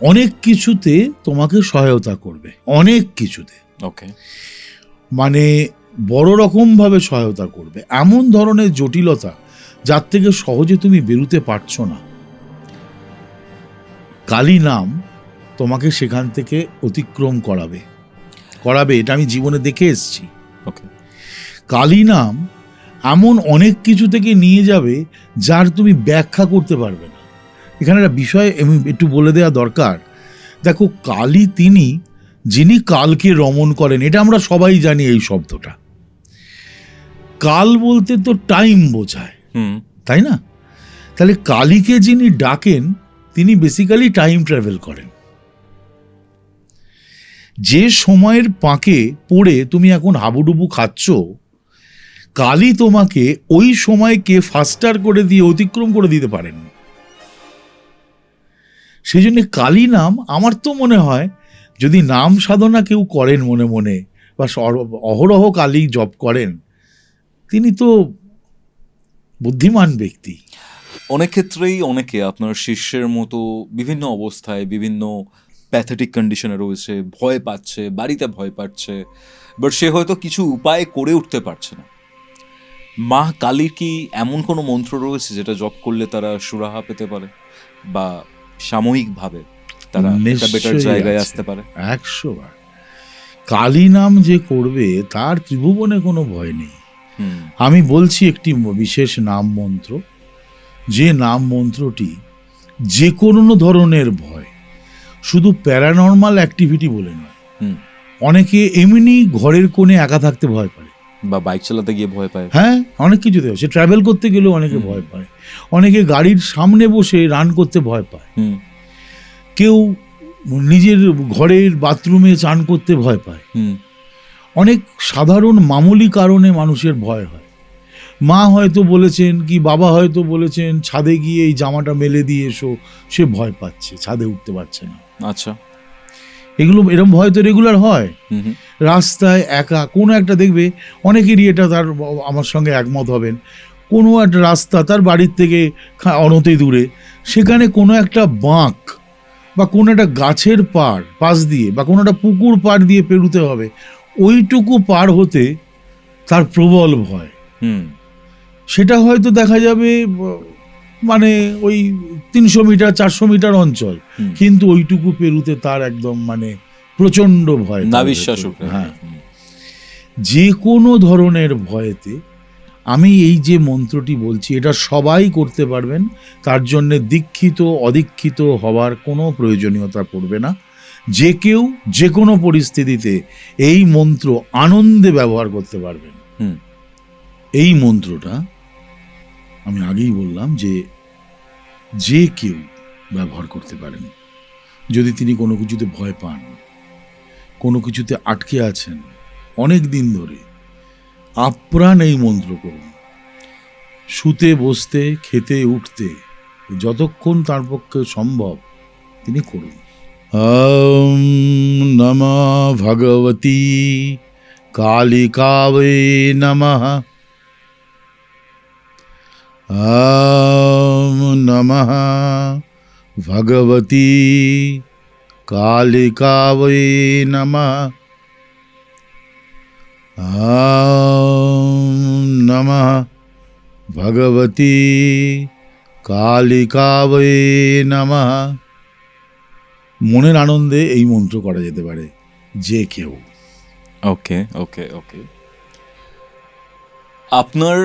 অনেক কিছুতে তোমাকে সহায়তা করবে, অনেক কিছুতে। ওকে। মানে বড় রকমভাবে সহায়তা করবে। এমন ধরনের জটিলতা যার থেকে সহজে তুমি বেরোতে পারছো না, কালী নাম তোমাকে সেখান থেকে অতিক্রম করাবে। এটা আমি জীবনে দেখে এসেছি। কালী নাম এমন অনেক কিছু থেকে নিয়ে যাবে যার তুমি ব্যাখ্যা করতে পারবে না। এখানে একটা বিষয় আমি একটু বলে দেওয়া দরকার। দেখো, কালী তিনি যিনি কালকে রমণ করেন, এটা আমরা সবাই জানি এই শব্দটা। কাল বলতে তো টাইম বোঝায়, তাই না? তাহলে কালীকে যিনি ডাকেন, তিনি বেসিক্যালি টাইম ট্রাভেল করেন। যে সময়ের পাঁকে পড়ে তুমি এখন হাবুডুবু খাচ্ছ, কালী তোমাকে ওই সময়কে ফাস্টার করে দিয়ে অতিক্রম করে দিতে পারেন। সেই জন্য কালী নাম, আমার তো মনে হয়, যদি নাম সাধনা কেউ করেন মনে মনে বা অহরহ কালী জপ করেন, তিনি তো বুদ্ধিমান ব্যক্তি। অনেক ক্ষেত্রেই অনেকে আপনার শিষ্যের মতো বিভিন্ন অবস্থায়, বিভিন্ন প্যাথেটিক কন্ডিশনে রয়েছে, ভয় পাচ্ছে, বাড়িতে ভয় পাচ্ছে, বাট সে হয়তো কিছু উপায় করে উঠতে পারছে না। মা কালীর কি এমন কোনো মন্ত্র রয়েছে যেটা জপ করলে তারা সুরাহা পেতে পারে বা সাময়িকভাবে তারা একটা বেটার জায়গায় আসতে পারে? 100 বার। কালী নাম যে করবে তার ত্রিভুবনে কোনো ভয় নেই। আমি বলছি একটি বিশেষ নাম মন্ত্র, যে নাম মন্ত্রটি যে কোনো ধরনের ভয়, শুধু প্যারানর্মাল অ্যাক্টিভিটি বলে নয়, অনেকে এমনি ঘরের কোণে একা থাকতে ভয় পায়, বা বাইক চালাতে গিয়ে ভয় পায়। হ্যাঁ, অনেক কিছুতে, সে ট্রাভেল করতে গেলেও অনেকে ভয় পায়, অনেকে গাড়ির সামনে বসে রান করতে ভয় পায়, কেউ নিজের ঘরের বাথরুমে চান করতে ভয় পায়। অনেক সাধারণ মামুলি কারণে মানুষের ভয় হয়। মা হয়তো বলেছেন, কি বাবা হয়তো বলেছেন, ছাদে গিয়ে এই জামাটা মেলে দিয়ে এসো, সে ভয় পাচ্ছে, ছাদে উঠতে পারছে না। আচ্ছা, এরকম ভয় তো রেগুলার হয়। রাস্তায় একা কোনো একটা, দেখবে অনেকেরই এটা, তার আমার সঙ্গে একমত হবেন, কোনো একটা রাস্তা তার বাড়ির থেকে অনতি দূরে, সেখানে কোনো একটা বাঁক বা কোনো একটা গাছের পাশ দিয়ে বা কোনো একটা পুকুর পাড় দিয়ে পেরুতে হবে, ওইটুকু পার হতে তার প্রবল ভয়। সেটা হয়তো দেখা যাবে মানে ওই 300 মিটার 400 মিটার অঞ্চল, হুম। কিন্তু ওইটুকু পেরুতে তার একদম মানে প্রচন্ড ভয় তার নাবিশ্বাস ভেতরে। উঠে। হ্যাঁ, যে কোনো ধরনের ভয়েতে আমি এই যে মন্ত্রটি বলছি এটা সবাই করতে পারবেন, তার জন্য দীক্ষিত অদীক্ষিত হওয়ার কোনো প্রয়োজনীয়তা পড়বে না। যে কেউ যে কোনো পরিস্থিতিতে এই মন্ত্র আনন্দে ব্যবহার করতে পারবেন। হুম। এই মন্ত্রটা আমি আগেই বললাম যে কেউ ব্যবহার করতে পারেন। যদি তিনি কোনো কিছুতে ভয় পান, কোনো কিছুতে আটকে আছেন অনেক দিন ধরে, আপ্রাণ এই মন্ত্র করুন। শুতে বসতে খেতে উঠতে যতক্ষণ তার পক্ষে সম্ভব তিনি করুন। ওম নমঃ ভগবতী কালিকাবে নমঃ। ওম নমঃ ভগবতী কালিকাবে নমঃ। ওম নমঃ ভগবতী কালিকাবে নমঃ। মনের আনন্দে এই মন্ত্র করা যেতে পারে যে কেউ। ওকে ওকে ওকে। আপনার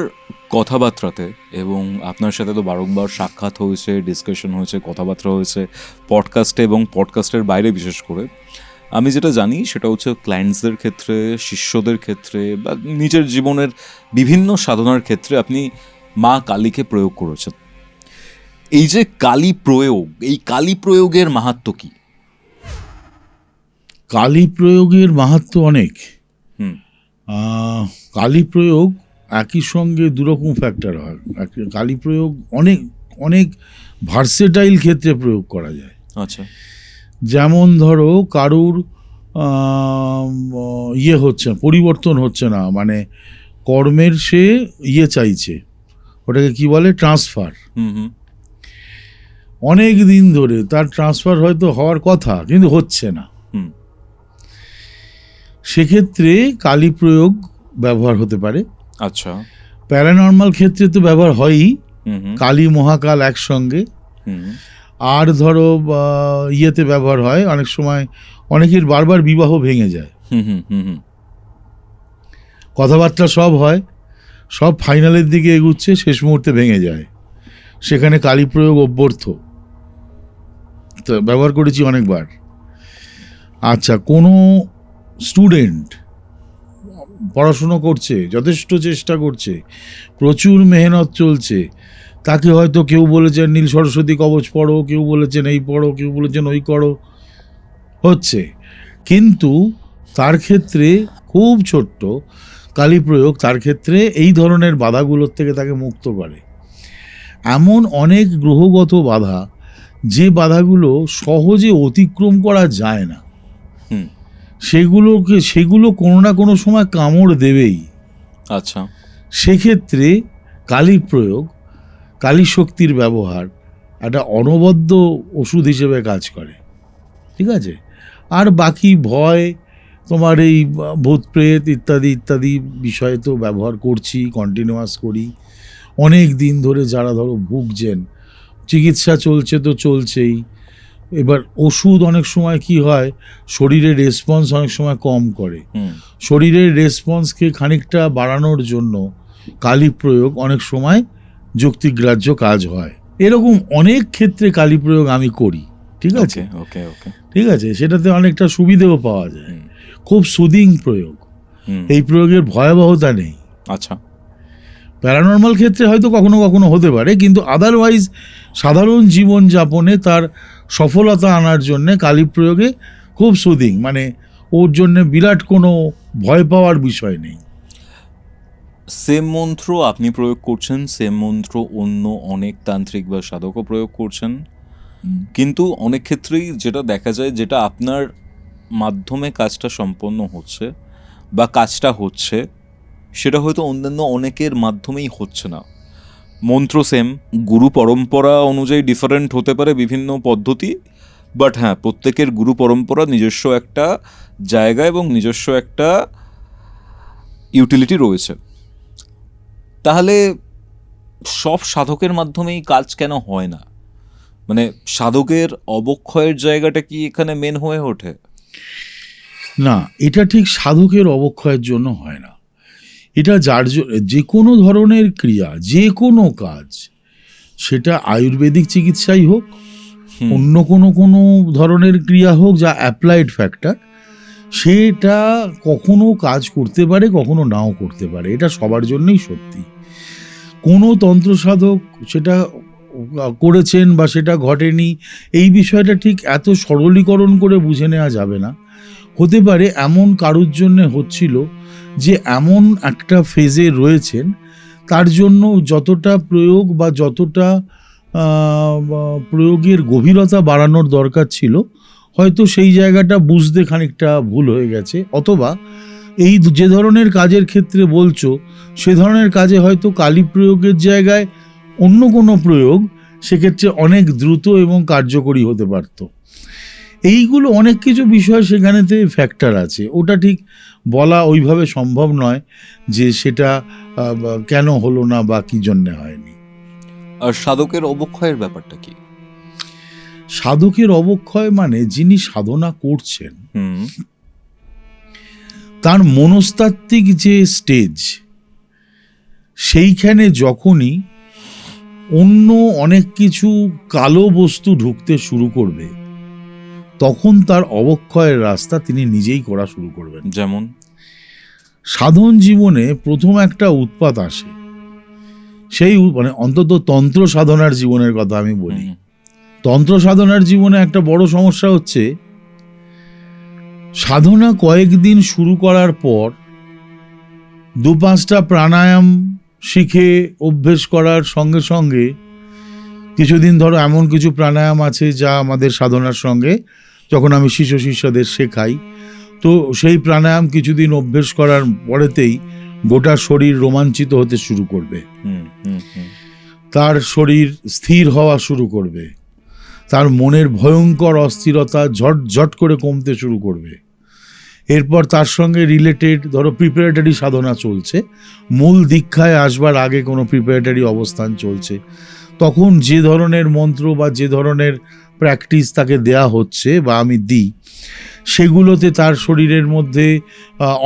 কথাবার্তাতে এবং আপনার সাথে তো বারংবার সাক্ষাৎ হয়েছে, ডিসকাশন হয়েছে, কথাবার্তা হয়েছে পডকাস্টে এবং পডকাস্টের বাইরে বিশেষ করে, আমি যেটা জানি সেটা হচ্ছে ক্লায়েন্টসদের ক্ষেত্রে, শিষ্যদের ক্ষেত্রে বা নিজের জীবনের বিভিন্ন সাধনার ক্ষেত্রে আপনি মা কালীকে প্রয়োগ করেছেন। এই যে কালী প্রয়োগ, এই কালী প্রয়োগের মাহাত্ম্য কি? কালী প্রয়োগের মাহাত্ম্য অনেক। হুম। কালী প্রয়োগ একই সঙ্গে দুরকম ফ্যাক্টর হয়। কালী প্রয়োগ অনেক অনেক ভার্সেটাইল ক্ষেত্রে প্রয়োগ করা যায়। আচ্ছা। যেমন ধরো কারুর ইয়ে হচ্ছে, পরিবর্তন হচ্ছে না, মানে কর্মের সে ইয়ে চাইছে, ওটাকে কি বলে, ট্রান্সফার। হুম হুম। অনেক দিন ধরে তার ট্রান্সফার হয়তো হওয়ার কথা কিন্তু হচ্ছে না, হুম। সেক্ষেত্রে কালী প্রয়োগ ব্যবহার হতে পারে। আচ্ছা। প্যারানর্মাল ক্ষেত্রে তো ব্যবহার হয়ই, হুম হুম। কালী মহাকাল একসঙ্গে। হুম। আর ধরো ইয়েতে ব্যবহার হয় অনেক সময়, অনেকের বারবার বিবাহ ভেঙে যায়, হুম হুম হুম হুম। কথাবার্তা সব হয়, সব ফাইনালের দিকে এগুচ্ছে, শেষ মুহূর্তে ভেঙে যায়, সেখানে কালী প্রয়োগ অভ্যর্থ, তো ব্যবহার করেছি অনেকবার। আচ্ছা, কোনো স্টুডেন্ট পড়াশুনো করছে, যথেষ্ট চেষ্টা করছে, প্রচুর মেহনত চলছে, তাকে হয়তো কেউ বলেছেন নীল সরস্বতী কবচ পড়ো, কেউ বলেছেন এই পড়ো, কেউ বলেছেন ওই করো, হচ্ছে, কিন্তু তার ক্ষেত্রে খুব ছোট্ট কালী প্রয়োগ তার ক্ষেত্রে এই ধরনের বাধাগুলোর থেকে তাকে মুক্ত করে। এমন অনেক গ্রহগত বাধা, যে বাধাগুলো সহজে অতিক্রম করা যায় না, হুম। সেগুলো কোনো না কোনো সময় কামড় দেবেই। আচ্ছা। সেক্ষেত্রে কালী প্রয়োগ, কালী শক্তির ব্যবহার একটা অনবদ্য ওষুধ হিসেবে কাজ করে, ঠিক আছে। আর বাকি ভয়, তোমার এই ভূত প্রেত ইত্যাদি ইত্যাদি বিষয়ে তো ব্যবহার করছি, কন্টিনিউয়াস করি অনেক দিন ধরে। যারা ধরো ভুগছেন, চিকিৎসা চলছে তো চলছেই। এবার ওষুধ অনেক সময় কি হয়, শরীরের রেসপন্স অনেক সময় কম করে, হুম। শরীরের রেসপন্সকে খানিকটা বাড়ানোর জন্য কালী প্রয়োগ অনেক সময় যুক্তিগ্রাহ্য কাজ হয়। এরকম অনেক ক্ষেত্রে কালী প্রয়োগ আমি করি, ঠিক আছে। ওকে ওকে। ঠিক আছে, সেটাতে অনেকটা সুবিধেও পাওয়া যায়, হুম। খুব সুদিং প্রয়োগ, হুম। এই প্রয়োগের ভয়াবহতা নেই। আচ্ছা। প্যারানর্মাল ক্ষেত্রে হয়তো কখনো কখনো হতে পারে, কিন্তু আদারওয়াইজ সাধারণ জীবনযাপনে তার সফলতা আনার জন্যে কালী প্রয়োগে খুব সুদিং, মানে ওর জন্য বিরাট কোনো ভয় পাওয়ার বিষয় নেই। সেম মন্ত্র আপনি প্রয়োগ করছেন, সেম মন্ত্র অন্য অনেক তান্ত্রিক বা সাধকও প্রয়োগ করছেন, কিন্তু অনেক ক্ষেত্রেই যেটা দেখা যায়, যেটা আপনার মাধ্যমে কাজটা সম্পন্ন হচ্ছে বা কাজটা হচ্ছে, সেটা হয়তো অন্যান্য অনেকের মাধ্যমেই হচ্ছে না। মন্ত্র সেম, গুরু পরম্পরা অনুযায়ী ডিফারেন্ট হতে পারে বিভিন্ন পদ্ধতি, বাট হ্যাঁ, প্রত্যেকের গুরু পরম্পরা নিজস্ব একটা জায়গা এবং নিজস্ব একটা ইউটিলিটি রয়েছে। তাহলে সব সাধকের মাধ্যমেই কাজ কেন হয় না? মানে সাধকের অবক্ষয়ের জায়গাটা কি এখানে মেন হয়ে ওঠে? না, এটা ঠিক সাধকের অবক্ষয়ের জন্য হয় না। এটা যে কোনো ধরনের ক্রিয়া, যে কোনো কাজ, সেটা আয়ুর্বেদিক চিকিৎসাই হোক, অন্য কোনো ধরনের ক্রিয়া হোক যা অ্যাপ্লাইড ফ্যাক্টর, সেটা কখনো কাজ করতে পারে, কখনো নাও করতে পারে। এটা সবার জন্যই সত্যি। কোনো তন্ত্র সাধক সেটা করেছেন বা সেটা ঘটেনি, এই বিষয়টা ঠিক এত সরলীকরণ করে বুঝে নেওয়া যাবে না। হতে পারে এমন কারুর জন্যে হচ্ছিল যে এমন একটা ফেজে রয়েছেন, তার জন্য যতটা প্রয়োগ বা যতটা প্রয়োগের গভীরতা বাড়ানোর দরকার ছিল, হয়তো সেই জায়গাটা বুঝতে খানিকটা ভুল হয়ে গেছে। অথবা এই যে ধরনের কাজের ক্ষেত্রে বলছো, সে ধরনের কাজে হয়তো কালী প্রয়োগের জায়গায় অন্য কোনো প্রয়োগ সেক্ষেত্রে অনেক দ্রুত এবং কার্যকরী হতে পারত। এইগুলো অনেক কিছু বিষয় সেখানেতে ফ্যাক্টর আছে। ওটা ঠিক বলা ওইভাবে সম্ভব নয় যে সেটা কেন হলো না বা কি জন্যে হয়নি। আর সাধকের অবক্ষয়ের ব্যাপারটা কি? সাধকের অবক্ষয় মানে যিনি সাধনা করছেন তার মনস্তাত্ত্বিক যে স্টেজ, সেইখানে যখনই অন্য অনেক কিছু কালো বস্তু ঢুকতে শুরু করবে, তখন তার অবক্ষয়ের রাস্তা তিনি নিজেই করা শুরু করবেন। যেমন সাধন জীবনে প্রথম একটা উৎপাত আসে, সেই মানে অন্তত তন্ত্র সাধনার জীবনের কথা আমি বলি। তন্ত্র সাধনার জীবনে একটা বড় সমস্যা হচ্ছে, সাধনা কয়েকদিন শুরু করার পর 2-5টা প্রাণায়াম শিখে অভ্যেস করার সঙ্গে সঙ্গে, কিছুদিন ধরো এমন কিছু প্রাণায়াম আছে যা আমাদের সাধনার সঙ্গে যখন আমি শিষ্যদের শেখাই, তো সেই প্রাণায়াম কিছুদিন অভ্যেস করার পরেতেই গোটা শরীর রোমাঞ্চিত হতে শুরু করবে, তার শরীর স্থির হওয়া শুরু করবে, তার মনের ভয়ঙ্কর অস্থিরতা ঝট করে কমতে শুরু করবে। এরপর তার সঙ্গে রিলেটেড ধরো প্রিপারেটরি সাধনা চলছে, মূল দীক্ষায় আসবার আগে কোনো প্রিপারেটরি অবস্থান চলছে, তখন যে ধরনের মন্ত্র বা যে ধরনের প্র্যাকটিস তাকে দেয়া হচ্ছে বা আমি দিই, সেগুলোতে তার শরীরের মধ্যে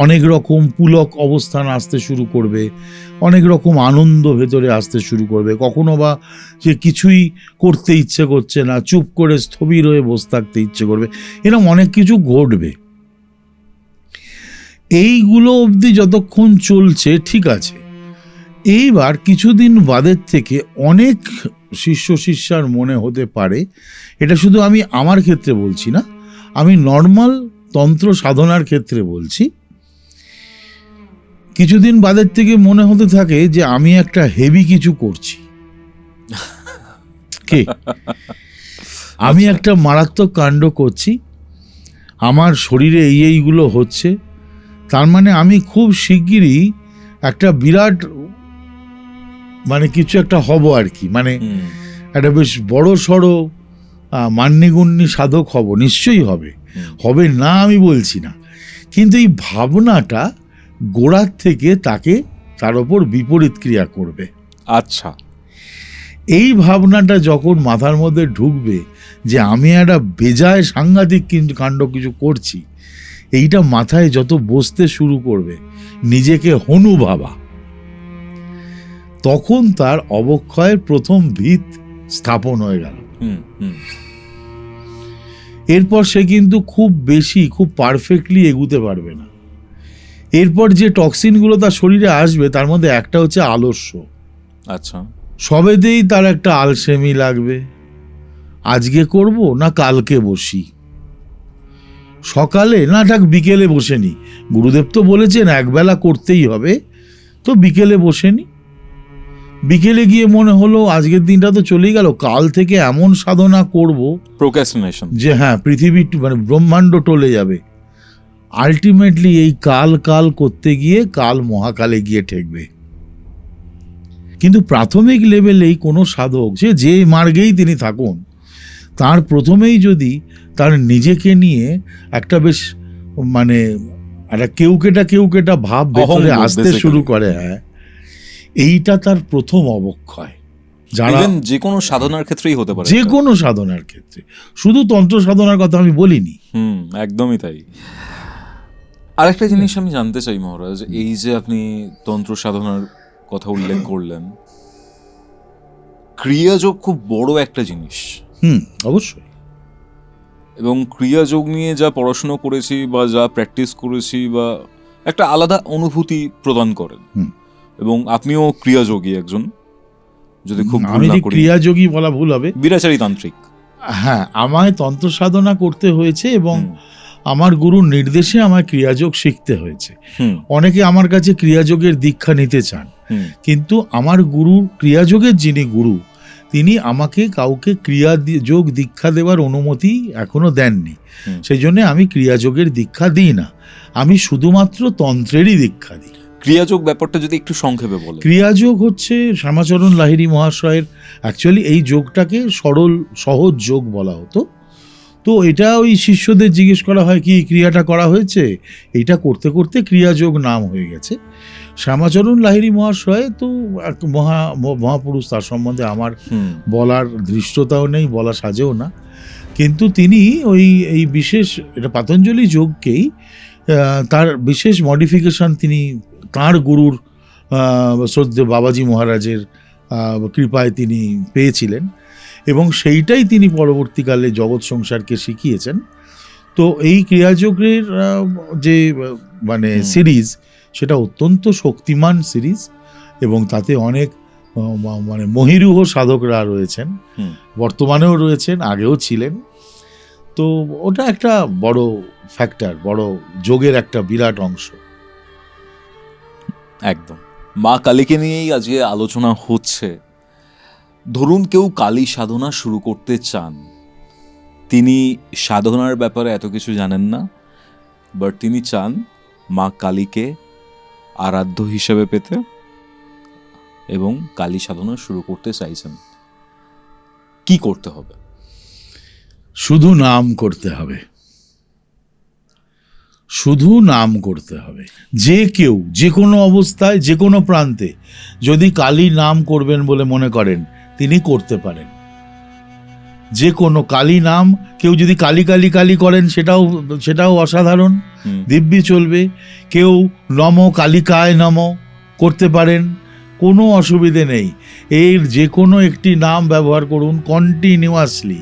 অনেক রকম পুলক অবস্থান আসতে শুরু করবে, অনেক রকম আনন্দ ভেতরে আসতে শুরু করবে। কখনো বা যে কিছুই করতে ইচ্ছে করছে না, চুপ করে স্থবির হয়ে বসে থাকতে ইচ্ছে করবে, এরকম অনেক কিছু ঘটবে। এইগুলো অবধি যতক্ষণ চলছে ঠিক আছে। এইবার কিছুদিন বাদের থেকে অনেক শিষ্যার মনে হতে পারে, এটা শুধু আমি আমার ক্ষেত্রে বলছি না, আমি নর্মাল তন্ত্র সাধনার ক্ষেত্রে বলছি, কিছুদিন বাদের থেকে মনে হতে থাকে যে আমি একটা হেভি কিছু করছি, আমি একটা মারাত্মক কাণ্ড করছি, আমার শরীরে এইগুলো হচ্ছে, তার মানে আমি খুব শিগগিরই একটা বিরাট মানে কিছু একটা হব আর কি, মানে একটা বেশ বড় সড়ো মান্যিগুণ্যী সাধক হব, নিশ্চয়ই হবে না আমি বলছি না, কিন্তু এই ভাবনাটা গোড়ার থেকে তার ওপর বিপরীত ক্রিয়া করবে। আচ্ছা, এই ভাবনাটা যখন মাথার মধ্যে ঢুকবে যে আমি একটা বেজায় সাংঘাতিক কাণ্ড কিছু করছি, এইটা মাথায় যত বসতে শুরু করবে, নিজেকে হনু ভাবা, তখন তার অবক্ষয়ের প্রথম ভিত স্থাপন হয়ে গেল। এরপর সে কিন্তু খুব পারফেক্টলি এগুতে পারবে না। এরপর যে টক্সিনগুলো তার শরীরে আসবে, তার মধ্যে একটা হচ্ছে আলস্য। আচ্ছা, সবেতেই তার একটা আলসেমি লাগবে, আজকে করব না কালকে বসি, সকালে না থাক বিকেলে বসে নি, গুরুদেব তো বলেছেন একবেলা করতেই হবে, তো বিকেলে বসে নি, বিকেলে গিয়ে মনে হলো আজকের দিনটা তো চলেই গেল, কাল থেকে এমন সাধনা করব প্রোক্রাস্টিনেশন, যে হ্যাঁ পৃথিবী মানে ব্রহ্মাণ্ড টলে যাবে। আলটিমেটলি এই কাল করতে গিয়ে কাল মহাকালে গিয়ে ঠেকবে। কিন্তু প্রাথমিক লেভেলেই কোনো সাধক, সে যে মার্গেই তিনি থাকুন, তার প্রথমেই যদি তার নিজেকে নিয়ে একটা বেশ মানে একটা কেউ কেটা ভাব ভেতরে আসতে শুরু করে, হ্যাঁ, এইটা তার প্রথম অবক্ষয়। যারা Even যে কোনো সাধনার ক্ষেত্রেই হতে পারে, যে কোনো সাধনার ক্ষেত্রে, শুধু তন্ত্র সাধনার কথা আমি বলিনি। একদমই তাই। আরেকটা জিনিস আমি জানতে চাই মহারাজ, এই যে আপনি তন্ত্র সাধনার কথা উল্লেখ করলেন, ক্রিয়াযোগ খুব বড় একটা জিনিস, অবশ্যই। এবং ক্রিয়াযোগ নিয়ে যা পড়াশোনা করেছি বা যা প্র্যাকটিস করেছি, বা একটা আলাদা অনুভূতি প্রদান করেন। এবং আপনিও ক্রিয়াযোগী একজন, যদি খুব ভুল আমি না যে করি, ক্রিয়াযোগী বলা ভুল হবে, বিরাচারী তান্ত্রিক। হ্যাঁ, আমায় তন্ত্র সাধনা করতে হয়েছে এবং আমার গুরুর নির্দেশে আমায় ক্রিয়াযোগ শিখতে হয়েছে। অনেকে আমার কাছে ক্রিয়াযোগের দীক্ষা নিতে চান, কিন্তু আমার গুরু, ক্রিয়াযোগের যিনি গুরু, তিনি আমাকে কাউকে ক্রিয়াযোগ দীক্ষা দেওয়ার অনুমতি এখনো দেননি। সেই জন্য আমি ক্রিয়াযোগের দীক্ষা দিই না, আমি শুধুমাত্র তন্ত্রেরই দীক্ষা দিই। ক্রিয়াযোগ ব্যাপারটা যদি একটু সংক্ষেপে বলেন। ক্রিয়াযোগ হচ্ছে শ্যামাচরণ লাহিড়ী মহাশয়ের, অ্যাকচুয়ালি এই যোগটাকে সরল সহজ যোগ বলা হতো। তো এটা ওই শিষ্যদের জিজ্ঞেস করা হয় কি ক্রিয়াটা করা হয়েছে, এইটা করতে করতে ক্রিয়াযোগ নাম হয়ে গেছে। শ্যামাচরণ লাহিড়ী মহাশয় তো এক মহাপুরুষ, তার সম্বন্ধে আমার বলার ধৃষ্টতাও নেই, বলা সাজেও না। কিন্তু তিনি এই বিশেষ, এটা পাতঞ্জলি যোগকেই তার বিশেষ মডিফিকেশন তিনি তাঁর গুরুর শ্রদ্ধেয় বাবাজি মহারাজের কৃপায় তিনি পেয়েছিলেন, এবং সেইটাই তিনি পরবর্তীকালে জগৎ সংসারকে শিখিয়েছেন। তো এই ক্রিয়াযোগের যে মানে সিরিজ, সেটা অত্যন্ত শক্তিমান সিরিজ, এবং তাতে অনেক মানে মহিরুহ সাধকরা রয়েছেন, বর্তমানেও রয়েছেন, আগেও ছিলেন। তো ওটা একটা বড় ফ্যাক্টর, বড় যোগের একটা বিরাট অংশ। একদম। মা কালীকে নিয়েই আজকে আলোচনা হচ্ছে। ধরুন কেউ কালী সাধনা শুরু করতে চান, তিনি সাধনার ব্যাপারে এত কিছু জানেন না, বাট তিনি চান মা কালীকে আরাধ্য হিসেবে পেতে, এবং কালী সাধনা শুরু করতে চাইছেন, কি করতে হবে? শুধু নাম করতে হবে, শুধু নাম করতে হবে। যে কেউ যে কোনো অবস্থায়, যে কোনো প্রান্তে যদি কালী নাম করবেন বলে মনে করেন, তিনি করতে পারেন। যে কোনো কালী নাম, কেউ যদি কালী কালী কালী করেন, সেটাও অসাধারণ, দিব্যি চলবে। কেউ নম কালিকায় নম করতে পারেন, কোনো অসুবিধে নেই। এর যে কোনো একটি নাম ব্যবহার করুন কন্টিনিউয়াসলি,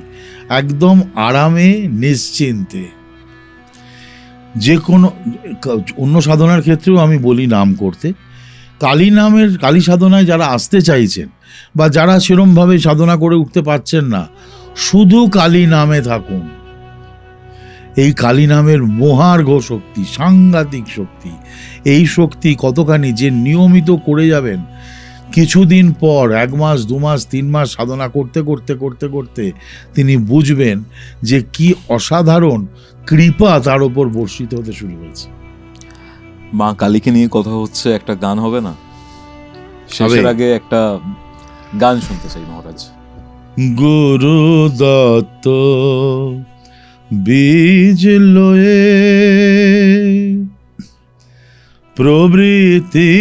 একদম আরামে নিশ্চিন্তে। যে কোনো অন্য সাধনার ক্ষেত্রেও আমি বলি নাম করতে। কালী সাধনায় যারা আসতে চাইছেন, বা যারা সেরমভাবে সাধনা করে উঠতে পারছেন না, শুধু কালী নামে থাকুন। এই কালী নামের মহার্ঘ শক্তি, সাংঘাতিক শক্তি। এই শক্তি কতখানি যে নিয়মিত করে যাবেন, কিছুদিন পর 1 মাস 2 মাস 3 মাস সাধনা করতে করতে করতে করতে তিনি বুঝবেন যে কি অসাধারণ কৃপা তার উপর বর্ষিত হতে শুরু হয়েছে। মা কালীকে নিয়ে কথা হচ্ছে, একটা গান হবে না? শেষের আগে একটা গান শুনতে চাই মহারাজ। গুরু দত্ত বীজ লয়ে প্রবৃত্তি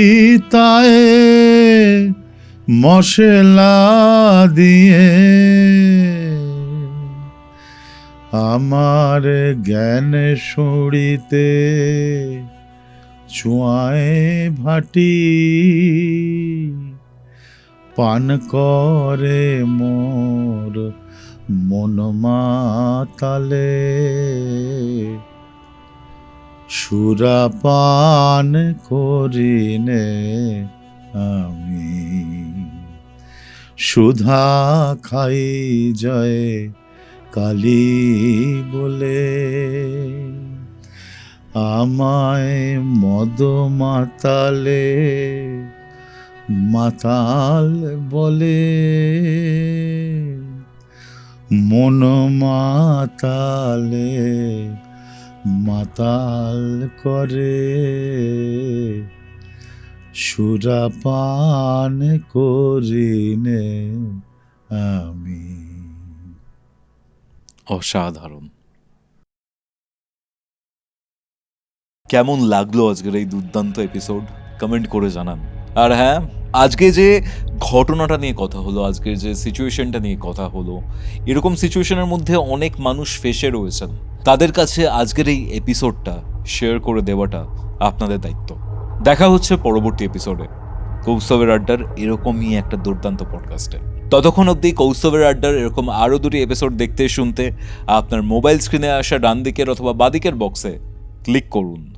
তায়ে মশলা দিয়ে আমার জ্ঞান শুড়িতে চুয়ায় ভাটি পান করে মোর মন মাতালে সুরাপান করিনে আমি সুধা খাই জয় কালী বলে আমায় মদ মাতালে মাতাল বলে মন মাতালে মাতাল করে সুরাপান করিনে আমি। অসাধারণ। কেমন লাগলো আজকের এই দুর্দান্ত এপিসোড? কমেন্ট করে জানান। আর হ্যাঁ, আজকে যে ঘটনাটা নিয়ে কথা হলো, আজকের যে সিচুয়েশনটা নিয়ে কথা হলো, এরকম সিচুয়েশনের মধ্যে অনেক মানুষ ফেসে রয়েছেন। তাদের কাছে আজকের এই এপিসোডটা শেয়ার করে দেওয়াটা আপনাদের দায়িত্ব। দেখা হচ্ছে পরবর্তী এপিসোডে কৌস্তবের আড্ডার এরকমই একটা দুর্দান্ত পডকাস্টে। ততক্ষণ অবধি কৌস্তবের আড্ডার এরকম আরও 2টি এপিসোড দেখতে শুনতে আপনার মোবাইল স্ক্রিনে আসা ডান দিকের অথবা বাদিকের বক্সে ক্লিক করুন।